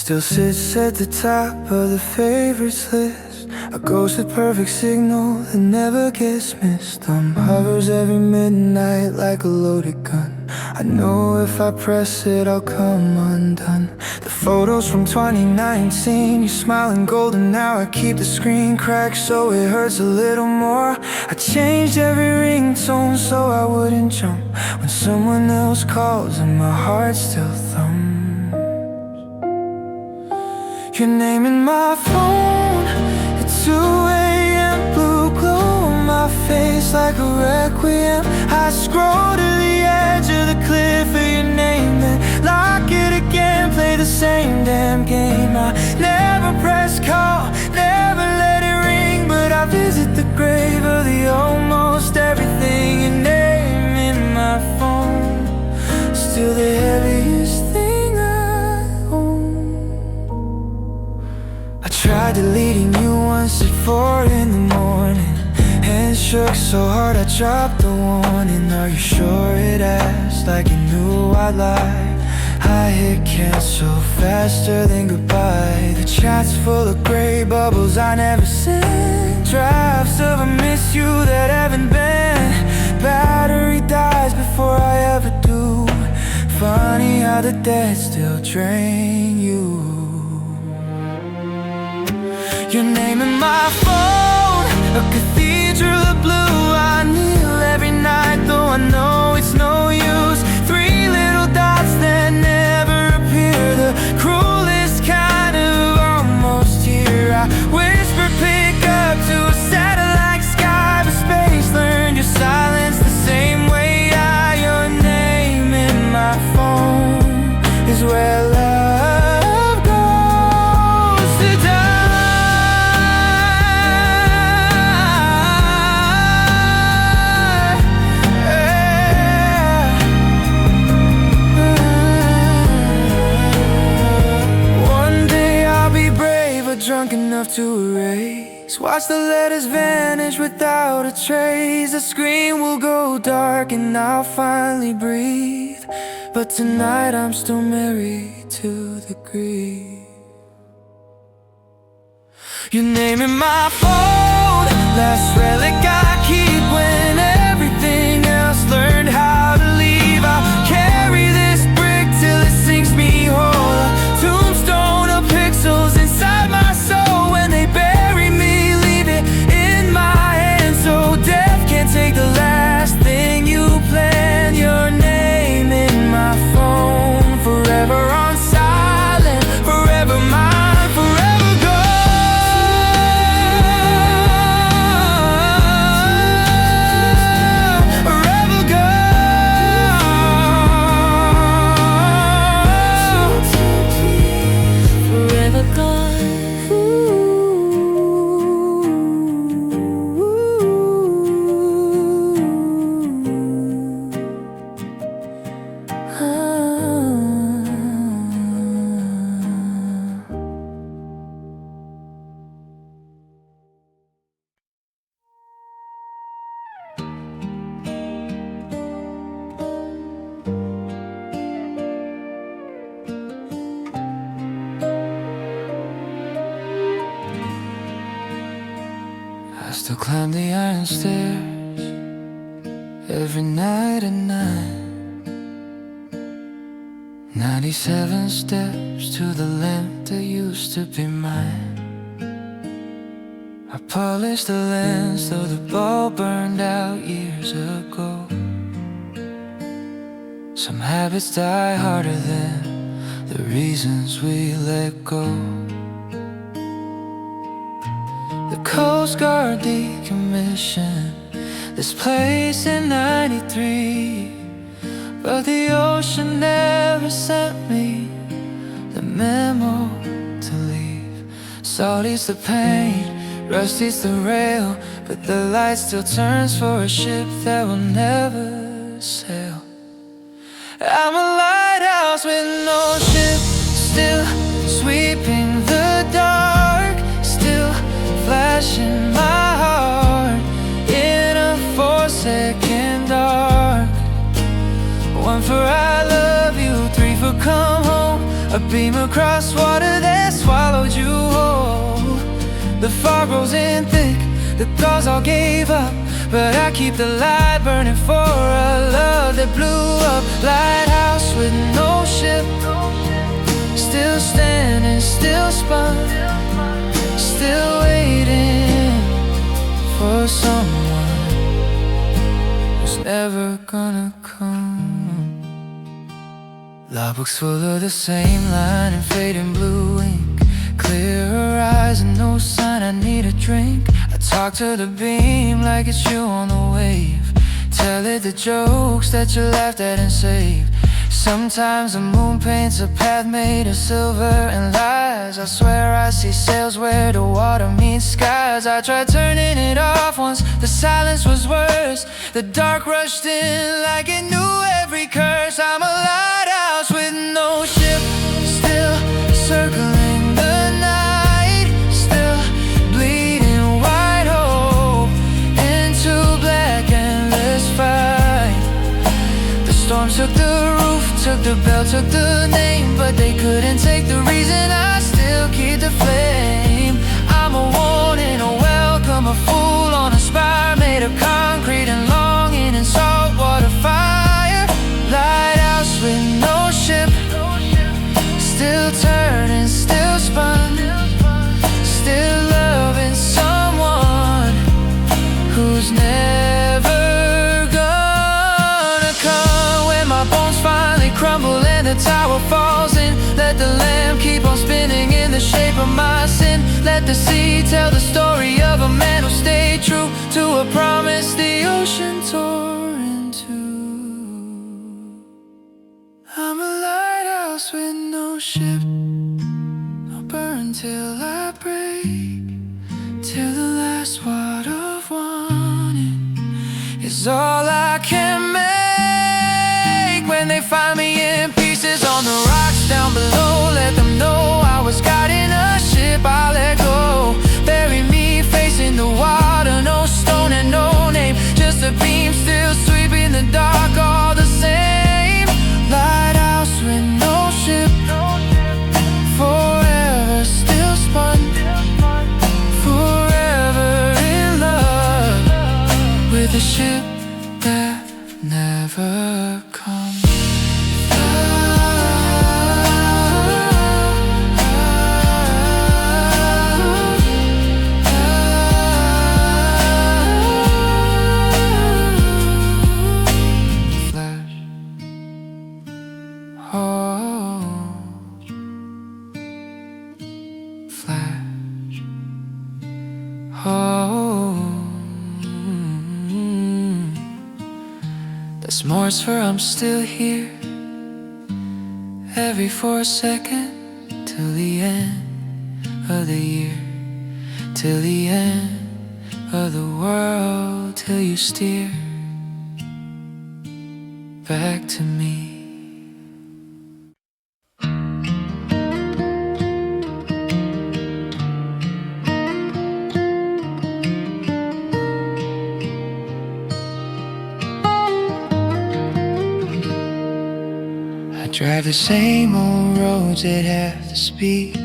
still sits at the top of the favorites list, a ghost with perfect signal that never gets missed. Hovers every midnight like a loaded gun. I know if I press it I'll come undone. The photos from 2019, you smiling golden now. I keep the screen cracked so it hurts a little more. I changed every ringtone so I wouldn't jump when someone else calls and my heart still thumps. Your name in my phone at 2 a.m. Blue glow on my face like a requiem. I scroll to the edge of the cliff for your name, then lock it again, play the same damn game. I never press call, never let it ring, but I visit the grave of the almost everything. Your name in my phone, still the heaviest thing I own. I tried deleting you once at 4 in the morning. Hands shook so hard I dropped the warning. Are you sure it asked like you knew I'd lie? I hit cancel faster than goodbye. The chat's full of gray bubbles I never sent, drafts of I miss you that haven't been. Battery dies before I ever do. Funny how the dead still drain you. Your name in my phone, a cathedral of blue. I kneel every night though I know it's no use. 3 little dots that never appear, the cruelest kind of almost here. I whisper pick up to a satellite sky, but space learned your silence the same way. Your name in my phone is where love goes to die. Drunk enough to erase, watch the letters vanish without a trace. The screen will go dark and I'll finally breathe, but tonight I'm still married to the grief. Your name in my phone, last relic I keep when everything else learned how to leave. I'll carry this brick till it sinks me whole, a tombstone of pixels inside my soul. When they bury me, leave it in my hands so death can't take the last thing you planned. Your name in my phone, forever on silent, forever mine, forever gone, forever gone, forever gone. I still climb the iron stairs every night at 9. 97 steps to the lamp that used to be mine. I polished the lens though the bulb burned out years ago. Some habits die harder than the reasons we let go. The Coast Guard decommissioned this place in 93, but the ocean never sent me the memo to leave. Salt eats the paint, rust eats the rail, but the light still turns for a ship that will never sail. I'm a lighthouse with no ship, still sweeping the dark, still flashing my heart in a 4-second arc. 1 for I love you, 3 for come home, a beam across water dark grows in thick, the gauze all gave up, but I keep the light burning for a love that blew up. Lighthouse with no ship, still standing, still spun, still waiting for someone who's never gonna come. Logbooks full of the same line and fading blue ink, clear horizon, no sign I need a drink. I talk to the beam like it's you on the wave, tell it the jokes that you laughed at and saved. Sometimes the moon paints a path made of silver and lies. I swear I see sails where the water meets skies. I tried turning it off once, the silence was worse. The dark rushed in like it knew every curse. I'm a lighthouse with no ship, still circling the night, still bleeding white hope into black endless fight. The storm took the roof, took the bell, took the name, but they couldn't take the reason I still keep the flame. I'm a warning, a welcome, a fool on a spire made of concrete and longing and saltwater fire. Lighthouse with no ship, still turning, still spun, still loving someone who's never gonna come. When my bones finally crumble and the tower falls in, let the lamp keep on spinning in the shape of my sin. Let the sea tell the story of a man who stayed true to a promise the ocean tore into. I'm a lighthouse with no ship, I'll burn till I break, till the last word of wanting is all I can make. When they find me in pieces on the rocks down below, let them know I was guiding a ship. I'll let go, bury me facing the water, no stone and no name, just a beam still sweeping the dark all the same. Lighthouse with no ship, forever still spun, forever in love with a ship that never comes. That's Morse for I'm still here, every 4 seconds, till the end of the year, till the end of the world, till you steer back to me. Drive the same old roads at half the speed,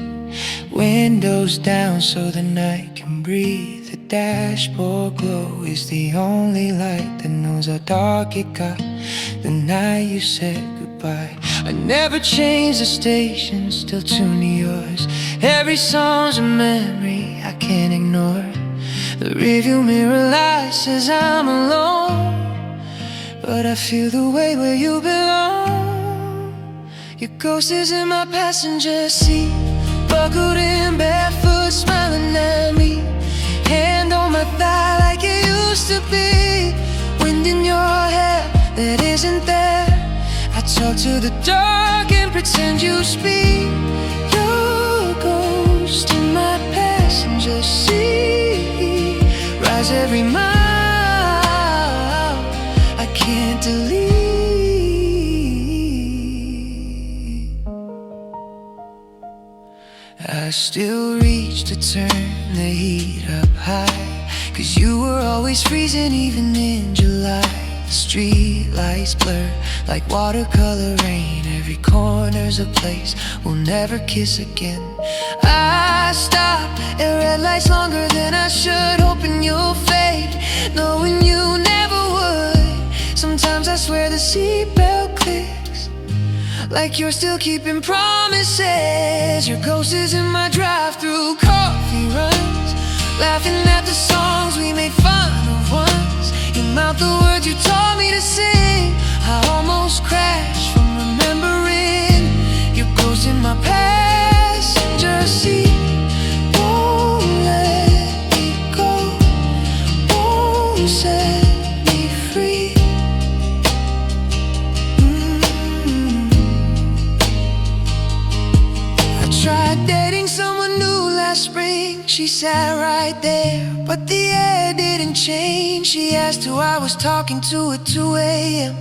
windows down so the night can breathe. The dashboard glow is the only light that knows how dark it got the night you said goodbye. I never changed the station, still tuned to yours. Every song's a memory I can't ignore. The rearview mirror light says I'm alone, but I feel the way where you belong. Your ghost is in my passenger seat, buckled in, barefoot, smiling at me, hand on my thigh like it used to be. Wind in your hair that isn't there. I talk to the dark and pretend you speak. Your ghost in my passenger seat, rise every mile I can't delete. I still reach to turn the heat up high, 'cause you were always freezing even in July. The street lights blur like watercolor rain. Every corner's a place we'll never kiss again. I I stop at red lights longer than I should, hoping you'll fade, knowing you never would. Sometimes I swear the seatbelt clicks, like you're still keeping promises. Your ghost is in my drive-through coffee runs, laughing at the songs we made fun of once. You mouth the words you taught me to sing. I almost crashed from remembering your ghost in my passenger seat. Won't let me go, won't set me free. I tried dating someone new last spring. She sat right there, but the air didn't change. She asked who I was talking to at 2 a.m.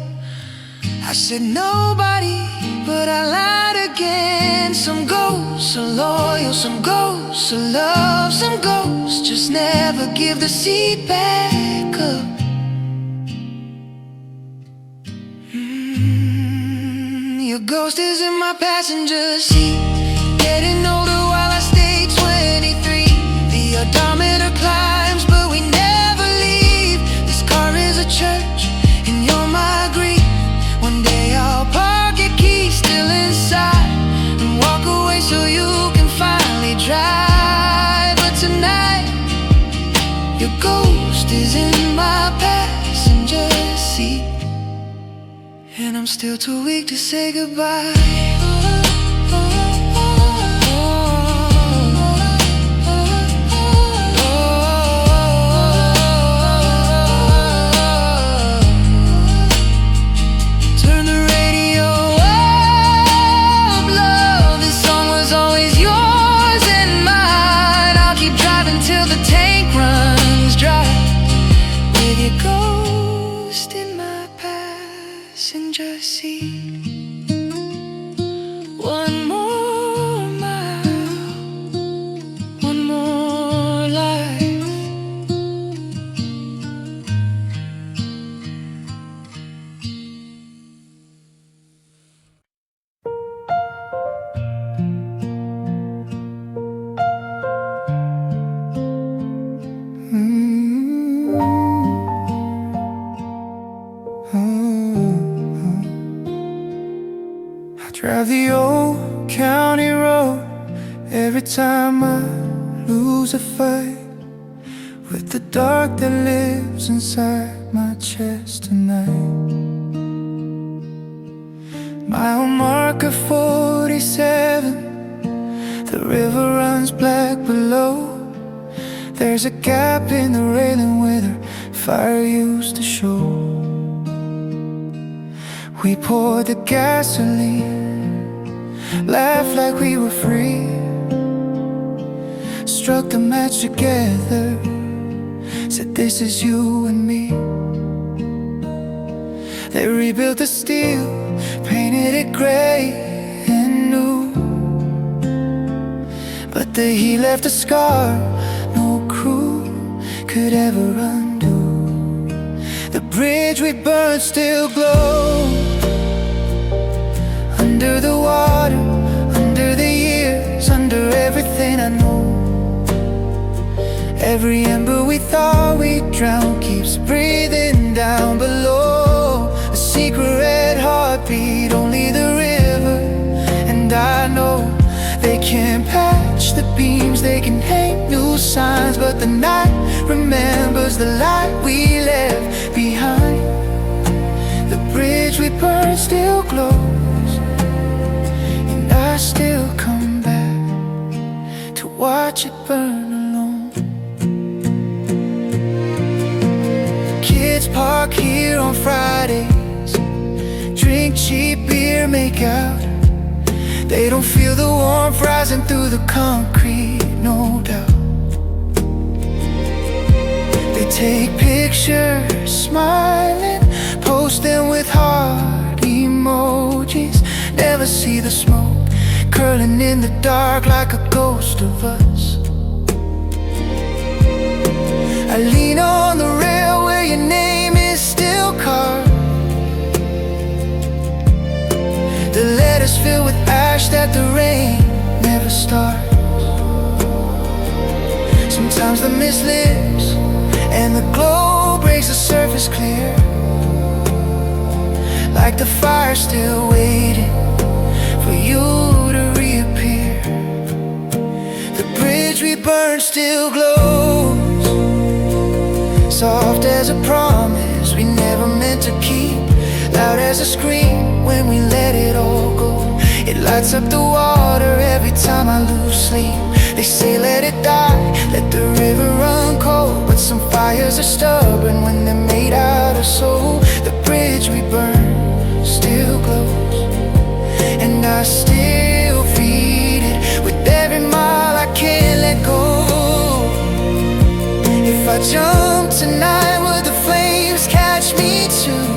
I said nobody, but I lied again. Some ghosts are loyal, some ghosts are love, some ghosts just never give the seat back up. Your ghost is in my passenger seat, getting older while I stay 23. The odometer climbs, but we never leave. This car is a church, and you're my grief. One day I'll park your keys still inside and walk away so you can finally drive. But tonight, your ghost is in my passenger seat, and I'm still too weak to say goodbye. One more mile, one more life. Drive the old county road every time I lose a fight, with the dark that lives inside my chest tonight. Mile marker 47, the river runs black below. There's a gap in the railing where the fire used to show. We poured the gasoline, laughed like we were free, struck the match together, said this is you and me. They rebuilt the steel, painted it gray and new, but the heat left a scar no crew could ever undo. The bridge we burned still glows, under the water, under the years, under everything I know. Every ember we thought we'd drown keeps breathing down below. A secret red heartbeat, only the river and I know. They can't patch the beams, they can hang new signs, but the night remembers the light we left behind. The bridge we burned still glows, and I still come back to watch it burn alone. Kids park here on Fridays, drink cheap beer, make out. They don't feel the warmth rising through the concrete, no doubt. They take pictures, smiling, post them with heart emojis. Never see the smoke curling in the dark like a ghost of us. I lean on the rail where your name is still carved. The letters filled with ash that the rain never starts. Sometimes the mist lifts and the glow breaks the surface clear, like the fire still waiting for you to reappear. The bridge we burned still glows, soft as a promise we never meant to keep, loud as a scream when we let it all go. It lights up the water every time I lose sleep. They say let it die, let the river run cold, but some fires are stubborn when they're made out of soul. The bridge we burn still glows, and I still feed it with every mile I can't let go. If I jump tonight, would the flames catch me too?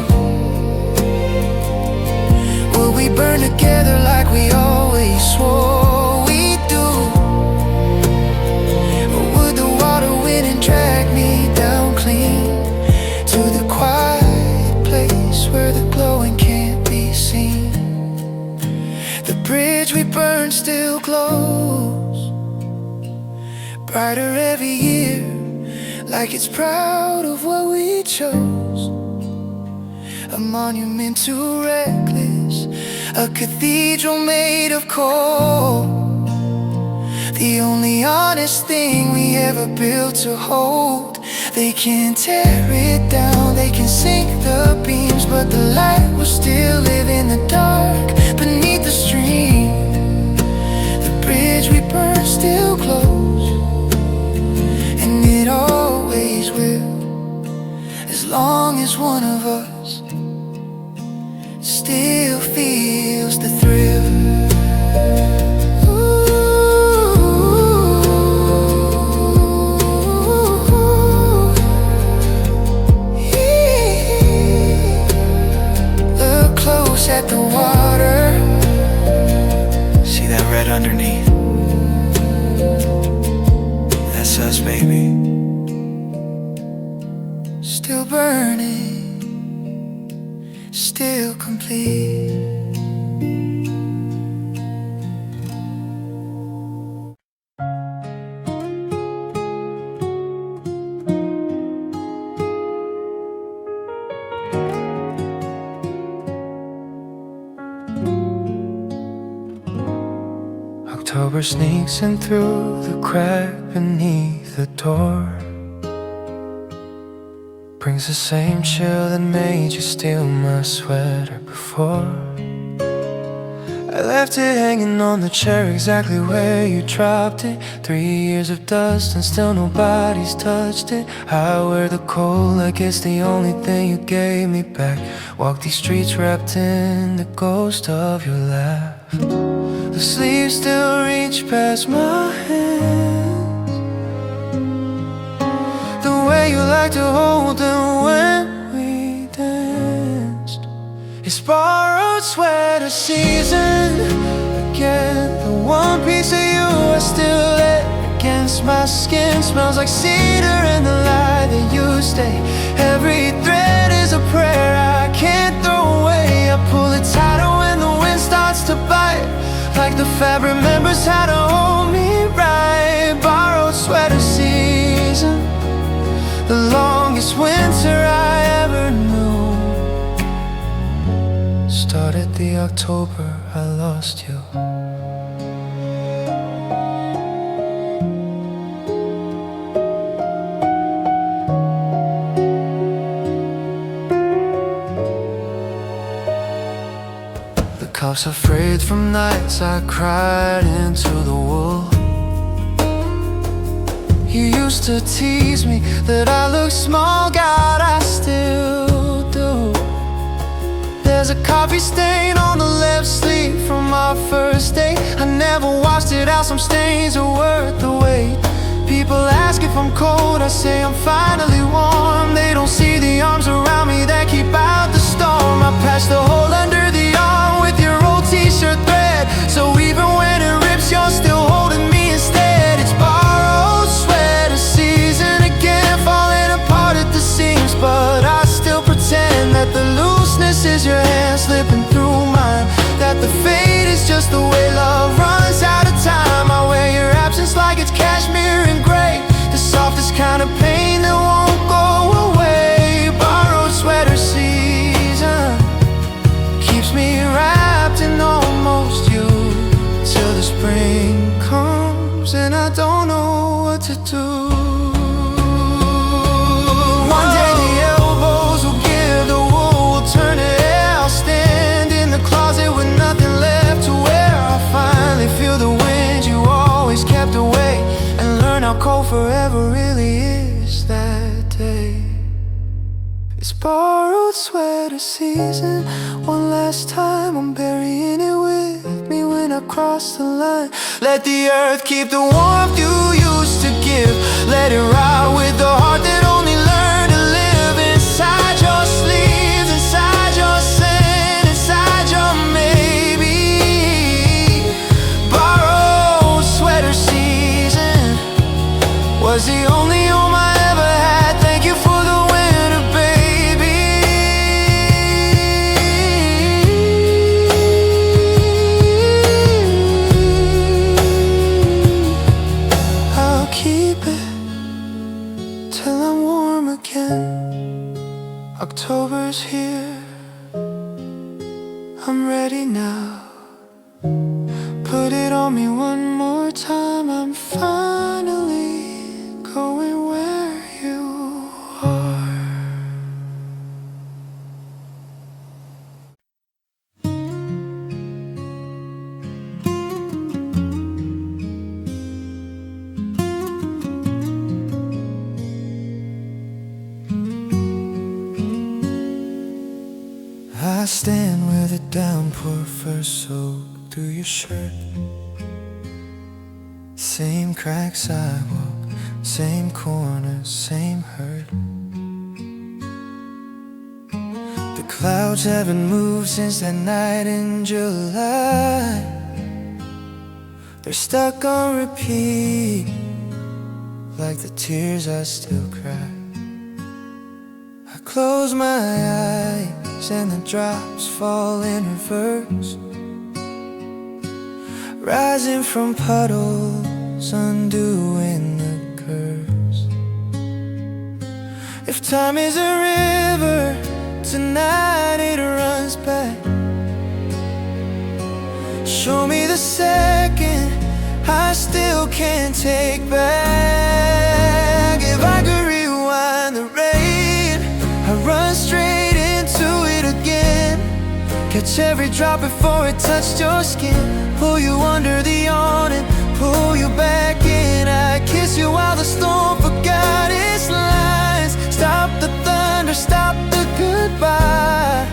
Will we burn together like we always swore we'd do? Or would the water win and drag me down clean to the quiet place where the glowing can't be seen? The bridge we burn still glows, brighter every year, like it's proud of what we chose. A monument to reckless, a cathedral made of coal, the only honest thing we ever built to hold. They can tear it down, they can sink the beams, but the light will still live in the dark beneath the stream. The bridge we burn still glows, and it always will, as long as one of us still feels the thrill. Look close at the water, see that red underneath? That's us, baby. Still burning, still complete. October sneaks in through the crack beneath the door, brings the same chill that made you steal my sweater before. I left it hanging on the chair exactly where you dropped it. 3 years of dust and still nobody's touched it. I wear the cold like it's the only thing you gave me back. Walk these streets wrapped in the ghost of your laugh. The sleeves still reach past my hands, the way you like to hold them when we danced. It's borrowed sweater season again. The one piece of you I still let against my skin smells like cedar and the light that you stay. Every thread is a prayer I can't throw away. I pull it tighter when the wind starts to bite, like the fabric remembers how to hold me right. Borrowed sweater season, the longest winter I ever knew. Started the October I lost you. The cuffs are frayed from nights I cried into the wool. You used to tease me that I look small, God, I still do. There's a coffee stain on the left sleeve from our first date. I never washed it out, some stains are worth the wait. People ask if I'm cold, I say I'm finally warm. They don't see the arms around me that keep out the storm. I patched the hole under the arm with your old t-shirt thread, so even when it rips, you're still holding me instead. It's borrowed sweater season again, falling apart at the seams, but I still pretend that the looseness is your hand slipping through mine, that the fate is just the way love runs out of time. I wear your absence like it's cashmere and gray, the close and I don't know what to do. One day the elbows will give, the wool will turn to air. I'll stand in the closet with nothing left to wear. I'll finally feel the wind you always kept away, and learn how cold forever really is that day. It's borrowed sweater season. One last time I'm burying it with me when I cross the line. Let the earth keep the warmth you used to give. Let it ride with the heart that only learned to live inside your sleeves, inside your sin, inside your maybe. Borrowed sweater season was the only home I ever had. Thank you for the winter, baby. I'll keep it till I'm warm again. October's here, I'm ready now. Put it on me one more time. I'm finally going where you are. I stand where the downpour first soaked through your shirt. Same cracked sidewalk, same corners, same hurt. The clouds haven't moved since that night in July. They're stuck on repeat, like the tears I still cry. I close my eyes and the drops fall in reverse, rising from puddles, undoing the curves. If time is a river, tonight it runs back. Show me the second I still can't take back. If I could rewind the rain, I'd run straight into it again. Catch every drop before it touched your skin. Pull you under the awning, pull you back in. I kiss you while the storm forgot its lines. Stop the thunder, stop the goodbye.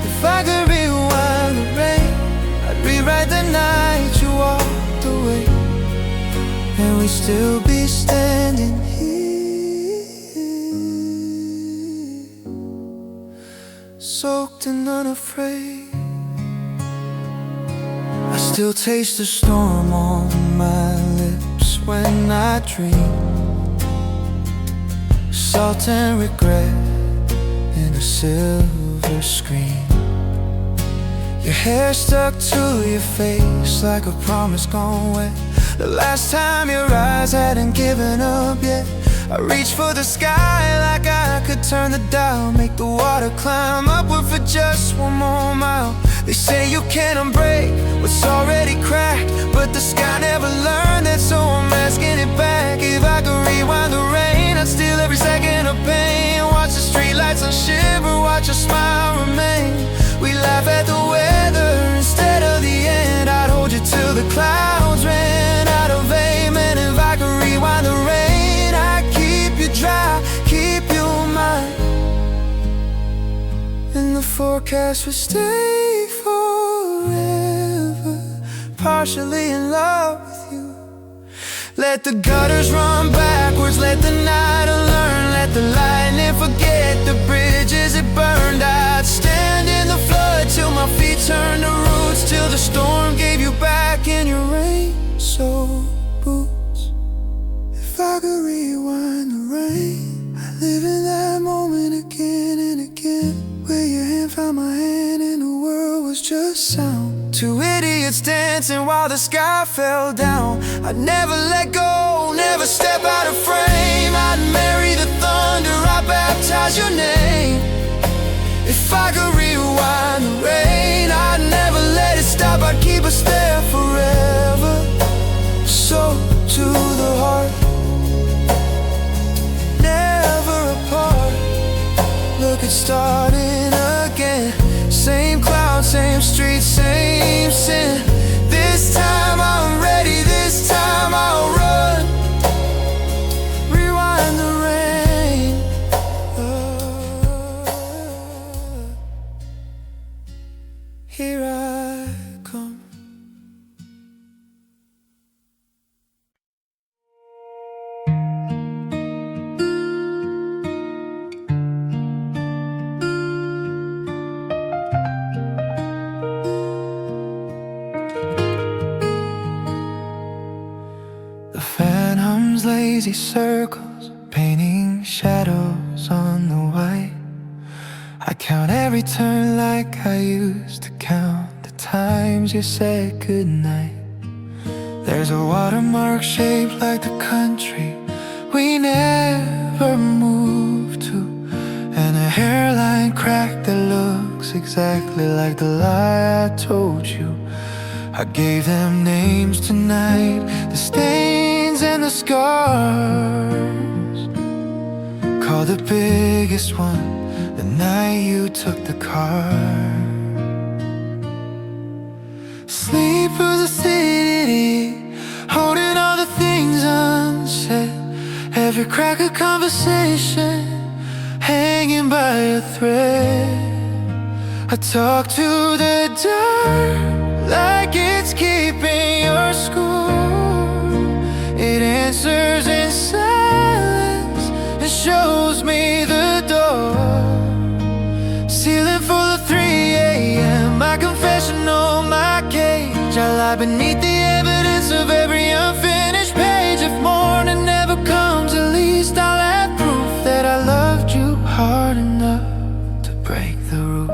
If I could rewind the rain, I'd rewrite the night you walked away, and we'd still be standing here, soaked and unafraid. I still taste the storm on my lips when I dream. Salt and regret in a silver screen. Your hair stuck to your face like a promise gone wet. The last time your eyes hadn't given up yet. I reached for the sky like I could turn the dial, make the water climb upward for just one more mile. They say you can't unbreak what's already cracked, but the sky never learned that, so I'm asking it back. If I could rewind the rain, I'd steal every second of pain. Watch the streetlights and shiver, watch your smile remain. We laugh at the weather instead of the end. I'd hold you till the clouds ran out of aim. And if I could rewind the rain, I'd keep you dry, keep you mine. And the forecast would stay forever, partially in love with you. Let the gutters run backwards, let the night learn. Let the lightning forget the bridges it burned. I'd stand in the flood till my feet turned to roots, till the storm gave you back in your rain-soaked boots. If I could rewind the rain, I'd live in that moment again and again, where your hand found my hand and the world was just sound. Two idiots dancing while the sky fell down. I'd never let go, never step out of frame. I'd marry the thunder, I'd baptize your name. If I could rewind the rain, I'd never let it stop. I'd keep us there forever, so starting again. Same cloud, same street, same sin. This time I'm ready, this time I'll run. Rewind the rain. Here I come. Lazy circles, painting shadows on the white. I count every turn like I used to count the times you said goodnight. There's a watermark shaped like the country we never moved to, and a hairline crack that looks exactly like the lie I told you. I gave them names tonight, the stains and the scars. Call the biggest one the night you took the car. Sleepers of city, holding all the things unsaid. Every crack of conversation hanging by a thread. I talk to the dark like it's keeping your score. It answers in silence and shows me the door. Ceiling full of 3 a.m. My confessional, my cage. I lie beneath the evidence of every unfinished page. If morning never comes, at least I'll have proof that I loved you hard enough to break the roof.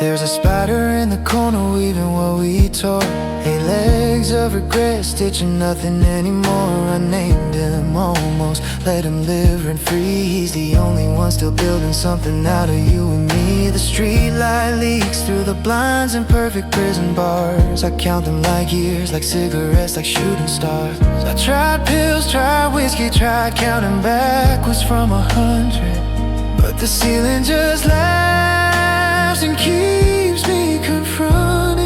There's a spider in the corner weaving what we tore. 8 legs of regret, stitching nothing anymore. I named him almost, let him live rent free. He's the only one still building something out of you and me. The streetlight leaks through the blinds in perfect prison bars. I count them like years, like cigarettes, like shooting stars. I tried pills, tried whiskey, tried counting backwards from 100, but the ceiling just laughs and keeps me confronted.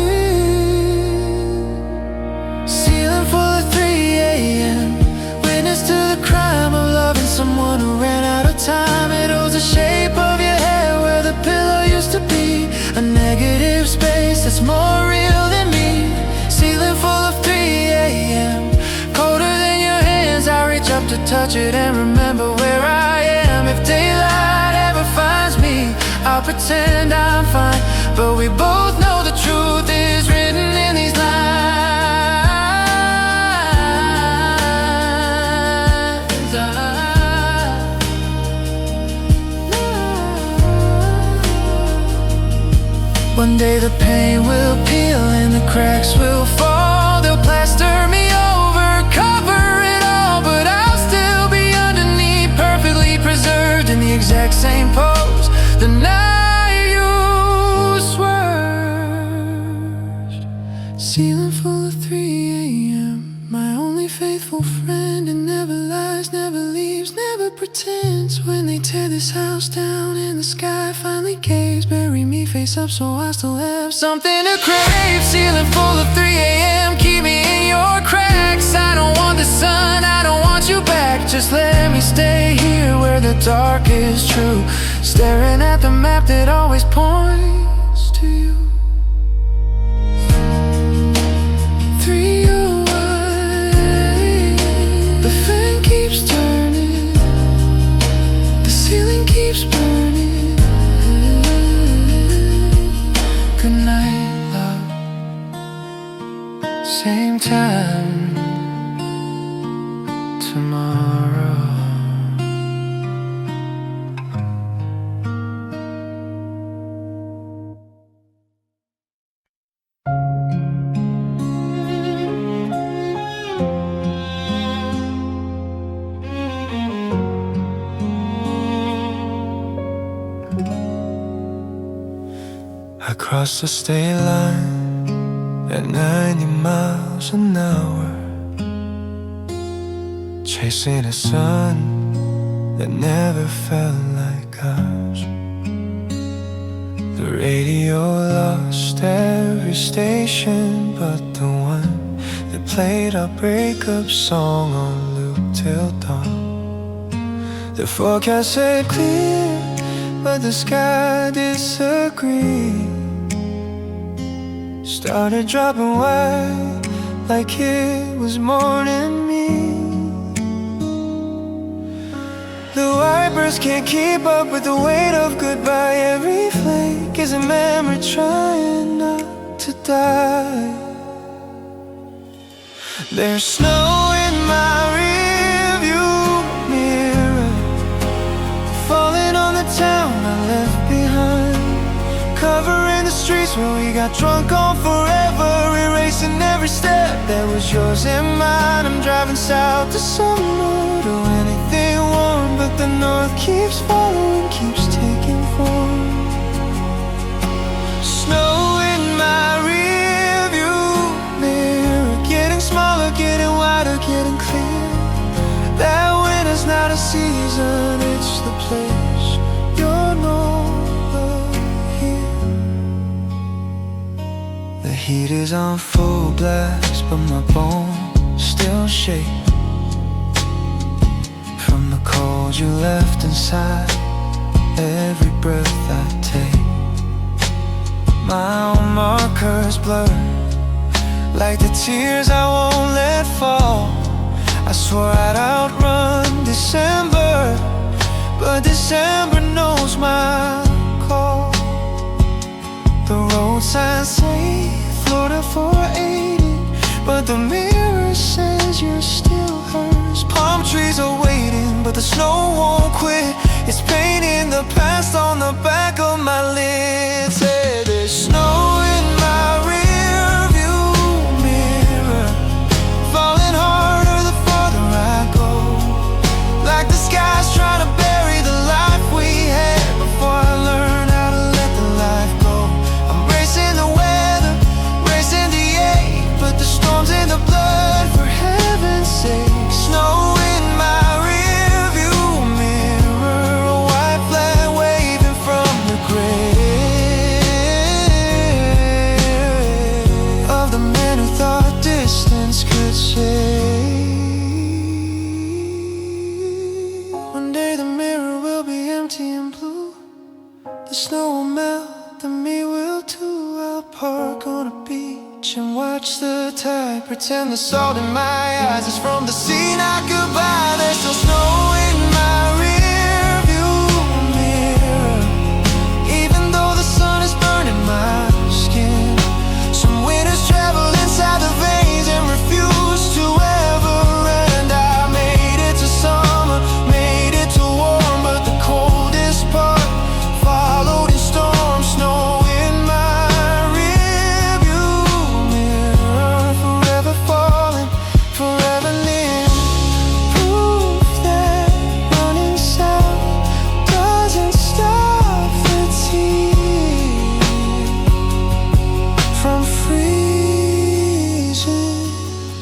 Ceiling full of 3 a.m. Witness to the crime of loving someone who ran out of time. It holds the shape of your hair where the pillow used to be. A negative space that's more real than me. Ceiling full of 3 a.m. Colder than your hands, I reach up to touch it and remember where I am. If daylight ever finds me, I'll pretend I'm fine, but we both know the truth is written in these lines. One day the pain will peel and the cracks will fall. They'll plaster me over, cover it all, but I'll still be underneath, perfectly preserved in the exact same pose. The night you swerved. Ceiling full of 3 a.m. My only faithful friend, and never lies, never leaves, never pretends. When they tear this house down and the sky finally caves, bury me face up so I still have something to crave. Ceiling full of 3 a.m. Keep me in your cracks. I don't want the sun, I don't want you back. Just let me stay here where the dark is true, staring at the map that always points to you. 3 away. The fan keeps turning, the ceiling keeps burning. Good night, love. Same time tomorrow. I crossed the state line at 90 miles an hour, chasing a sun that never felt like ours. The radio lost every station but the one that played our breakup song on loop till dawn. The forecast said clear, but the sky disagreed. Started dropping white like it was mourning me. The wipers can't keep up with the weight of goodbye. Every flake is a memory trying not to die. There's snow in my rearview mirror, falling on the town I left behind, covering the streets where we got drunk on forever, erasing every step that was yours and mine. I'm driving south to summer, to anything warm, but the north keeps following, keeps taking form. Snow in my rearview mirror, getting smaller, getting wider, getting clear. That winter's not a season, it's the place. You're no longer here. The heat is on full blast, but my bones still shake from the cold you left inside every breath I take. My own markers blur like the tears I won't let fall. I swore I'd outrun December, but December knows my call. The road signs say Florida 480, but the mirror says you're still hers. Palm trees are waiting, but the snow won't quit. It's painting the past on the back of my lids. Hey, there's snow in my rearview mirror, falling harder the farther I go, like the sky's trying to bury the life we had before I learned how to let the life go. I'm bracing the weather, bracing the ache, but the storm's in the blood, for heaven's sake. Snow in my rearview mirror, a white flag waving from the grave of the men who thought distance could save. One day the mirror will be empty and blue, the snow will melt and me will too. I'll park on a beach and watch the tide, pretend the salt in my eyes is from the sea. Not goodbye, there's still snow in my rearview mirror, even though the sun is burning my skin. Some winters travel inside the veins and refuse to ever end. I made it to summer, made it to warm, but the coldest part followed in storm. Snow in my rearview mirror, forever falling, forever near. Proof that running south doesn't stop the tears from freezing.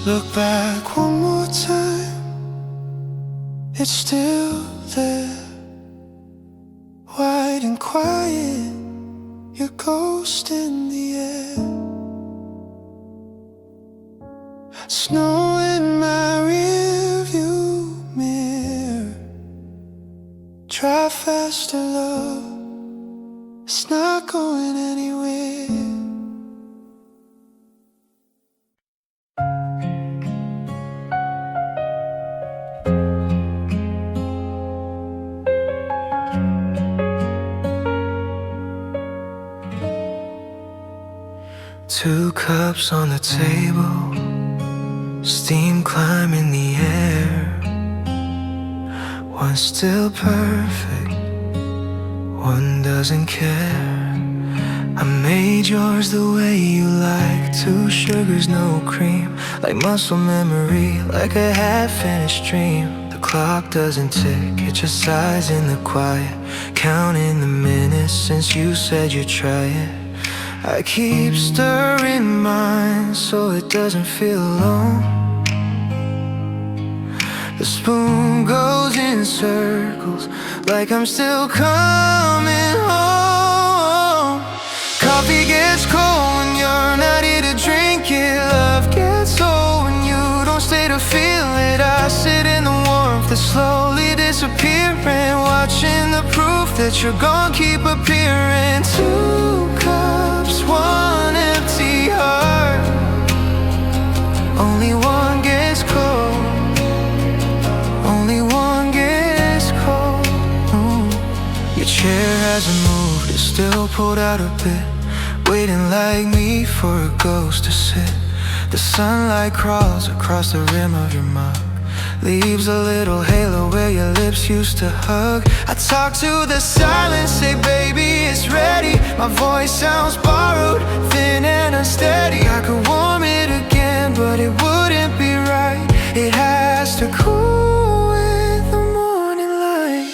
Look back one more time, it's still there, white and quiet, your ghost in the air. Snow in my rearview mirror, try faster, love, it's not going anywhere. Two cups on the table, steam climbing the air. One's still perfect, one doesn't care. I made yours the way you like, 2 sugars, no cream, like muscle memory, like a half-finished dream. The clock doesn't tick, it just sighs in the quiet, counting the minutes since you said you'd try it. I keep stirring mine so it doesn't feel alone. The spoon goes in circles, like I'm still coming home. Coffee gets cold when you're not here to drink it. Love gets old when you don't stay to feel it. I sit in the warmth that's slowly disappearing, watching the proof that you're gonna keep appearing. 2 cups, 1 empty heart. Only one gets cold. Only one gets cold. Your chair hasn't moved, it's still pulled out a bit, waiting like me for a ghost to sit. The sunlight crawls across the rim of your mug, leaves a little halo where your lips used to hug. I talk to the silence, say baby it's ready. My voice sounds borrowed, thin and unsteady. I could warm it again, but it wouldn't be right. It has to cool with the morning light.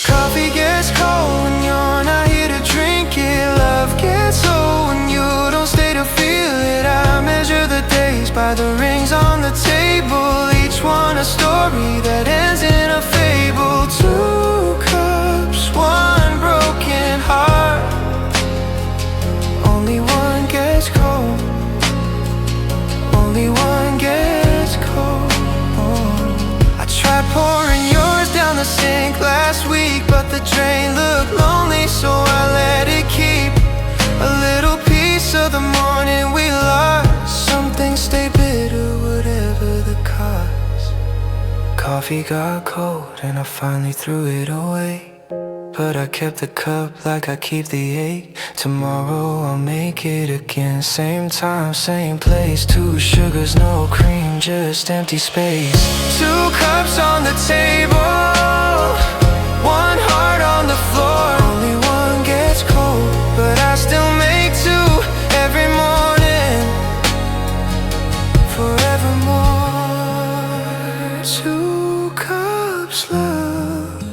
Coffee gets cold when you're not here to drink it. Love gets old when you don't stay to feel it. I measure the days by the rings on the table, each one a story that ends in a fable. 2 cups, 1 broken heart. Only one gets cold. Only one gets cold. I tried pouring yours down the sink last week, but the drain looked lonely, so I let it keep a little piece of the morning we lost. Some things stay bitter, whatever the cost. Coffee got cold and I finally threw it away, but I kept the cup like I keep the ache. Tomorrow I'll make it again, same time, same place. 2 sugars, no cream, just empty space. 2 cups on the table, 1 heart on the floor. Only one gets cold, but I still make 2 every morning, forevermore. 2 cups, love.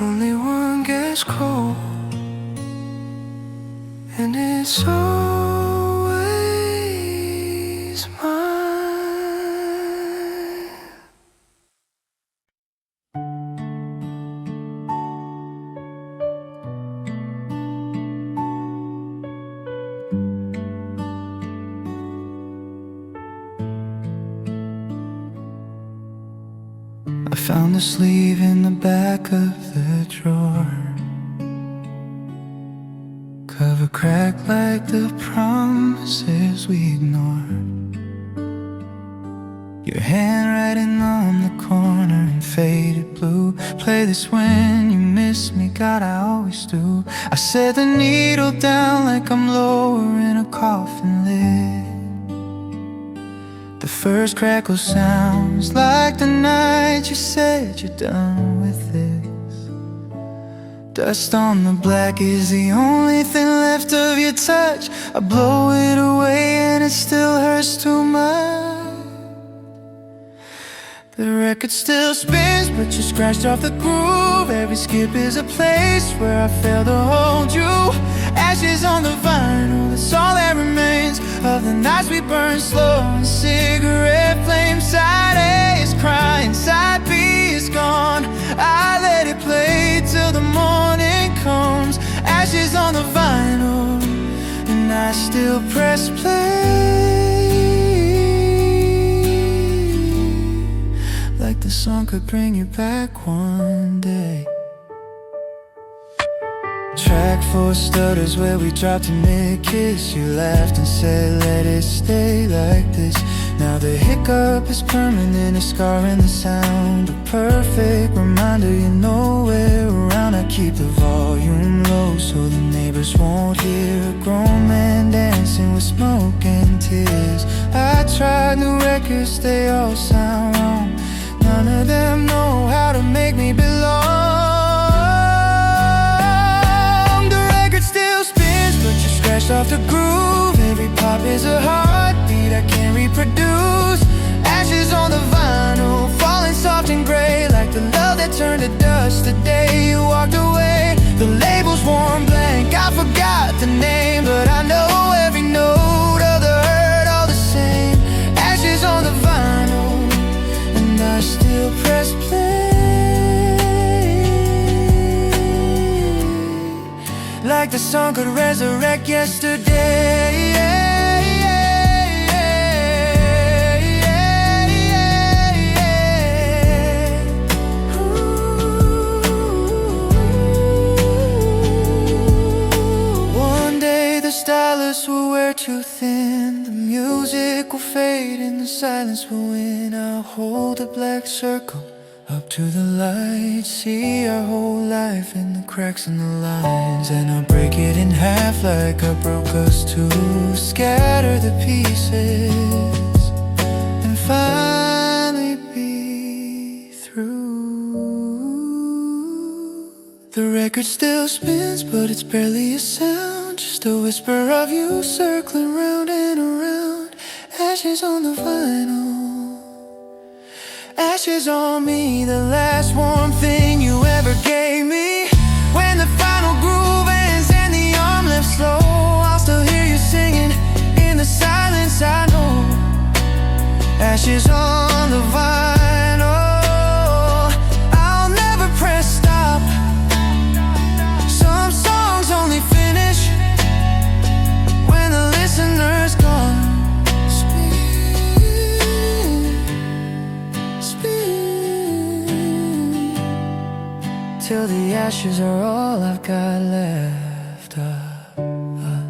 Only one gets cold, and it's always mine. I found the sleeve in the back of the drawer, cover cracked like the promises we ignored. Your handwriting on the corner in faded blue. Play this when you miss me, God, I always do. I set the needle down like I'm lowering a coffin lid. The first crackle sounds like the night you said you're done with this. Dust on the black is the only thing left of your touch. I blow it away and it still hurts too much. The record still spins, but you scratched off the groove. Every skip is a place where I failed to hold you. Ashes on the vinyl, that's all that remains of the nights we burned slow and cigarette flames. Side A is crying, side B is gone. I let it play till the morning comes. Ashes on the vinyl, and I still press play. Like the song could bring you back one day. Track 4 stutters where we dropped a mid-kiss. You laughed and said let it stay like this. Now the hiccup is permanent, it's scarring the sound. A perfect reminder you're nowhere around. I keep the volume low so the neighbors won't hear a grown man dancing with smoke and tears. I tried new records, they all sound wrong. None of them know how to make me belong. The record still spins, but you scratched off the groove. Every pop is a heartbeat I can't reproduce. Ashes on the vinyl, falling soft and gray, like the love that turned to dust the day you walked away. The label's worn blank, I forgot the name, but I know every note of the hurt all the same. Ashes on the vinyl, and I still the sun could resurrect yesterday. One day the stylists will wear too thin, the music will fade and the silence will win. I'll hold a black circle up to the light, see our whole life in the cracks and the lines. And I'll break it in half like I broke us too, scatter the pieces and finally be through. The record still spins, but it's barely a sound, just a whisper of you circling round and around. Ashes on the vinyl, ashes on me, the last warm thing you ever gave me. When the final groove ends and the arm lifts slow, I'll still hear you singing in the silence, I know. Ashes on the vinyl, I'll never press stop. Some songs only finish when the listener's gone. Till the ashes are all I've got left of us.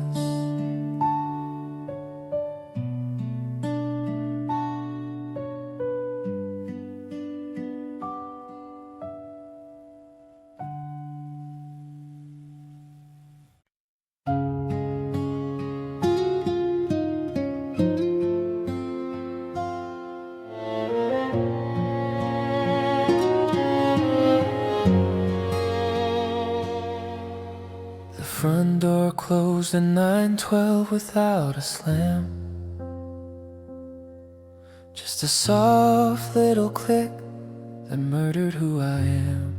Front door closed at 9:12 without a slam. Just a soft little click that murdered who I am.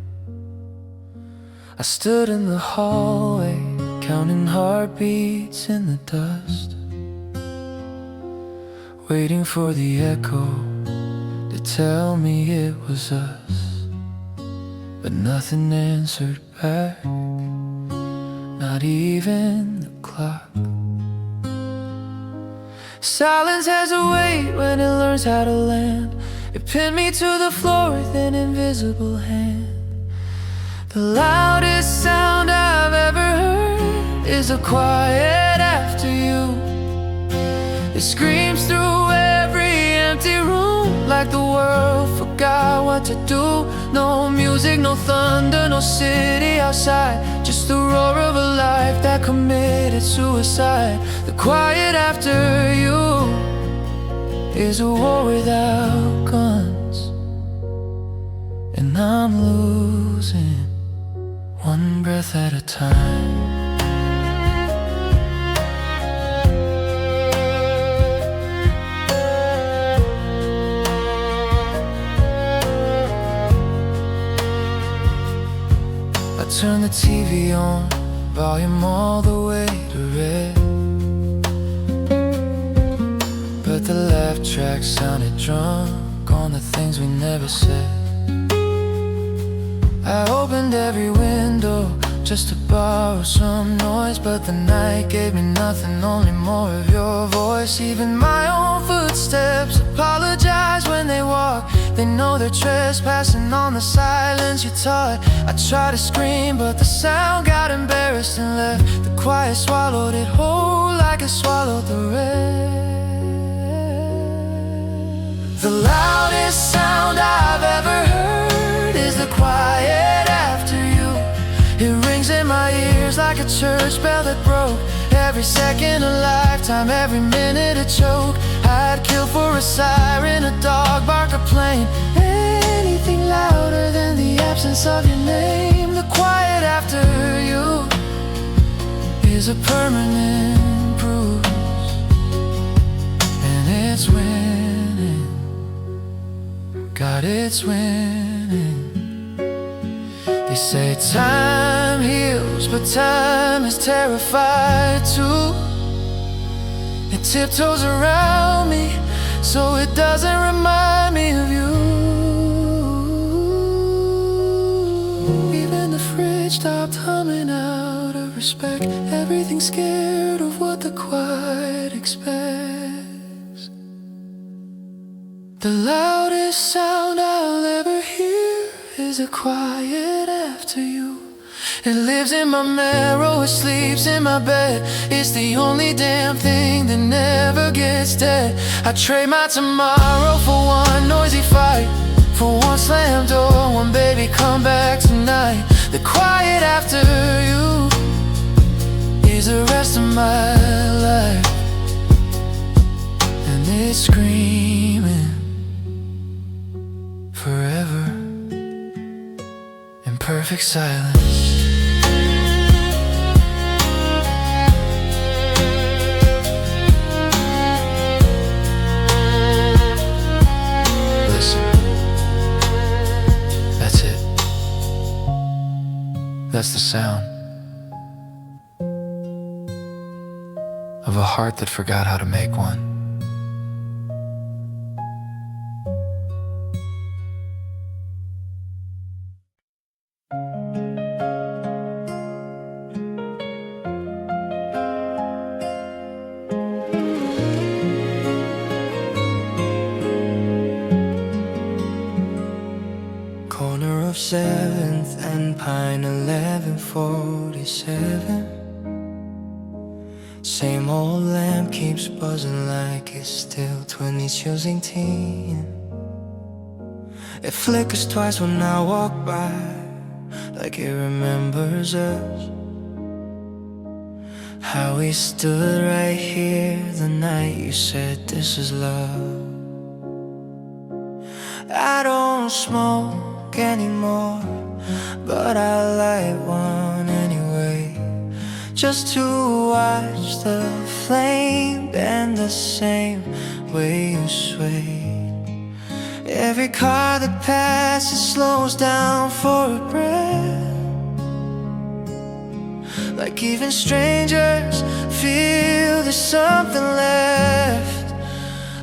I stood in the hallway, counting heartbeats in the dust, waiting for the echo to tell me it was us. But nothing answered back, not even the clock. Silence has a weight when it learns how to land. It pinned me to the floor with an invisible hand. The loudest sound I've ever heard is the quiet after you. It screams through every empty room, like the world forgot what to do. No music, no thunder, no city outside, just the roar of a life that committed suicide. The quiet after you is a war without guns, and I'm losing one breath at a time. Turn the TV on, volume all the way to red, but the laugh track sounded drunk on the things we never said. I opened every window just to borrow some noise, but the night gave me nothing, only more of your voice. Even my own footsteps apologize when they walk. They know they're trespassing on the silence you taught. I tried to scream, but the sound got embarrassed and left. The quiet swallowed it whole like it swallowed the rest. The loudest sound I've ever heard is the quiet after you. It rings in my ears like a church bell that broke. Every second a lifetime, every minute a choke. I'd kill for a siren, a dog bark, a plane, anything louder than the absence of your name. The quiet after you is a permanent bruise, and it's winning. God, it's winning. They say time heals, but time is terrified too. It tiptoes around me so it doesn't remind me of you. Even the fridge stopped humming out of respect. Everything's scared of what the quiet expects. The loudest sound I'll ever hear is a quiet after you. It lives in my marrow, it sleeps in my bed. It's the only damn thing that never gets dead. I trade my tomorrow for one noisy fight, for one slam door, one baby come back tonight. The quiet after you is the rest of my life, and it's screaming forever in perfect silence. That's the sound of a heart that forgot how to make one. Corner of 7th and Pine, 1147. Same old lamp keeps buzzing like it's still 20s choosing teen. It flickers twice when I walk by, like it remembers us. How we stood right here the night you said this is love. I don't smoke anymore, but I light one anyway, just to watch the flame bend the same way you swayed. Every car that passes slows down for a breath, like even strangers feel there's something left.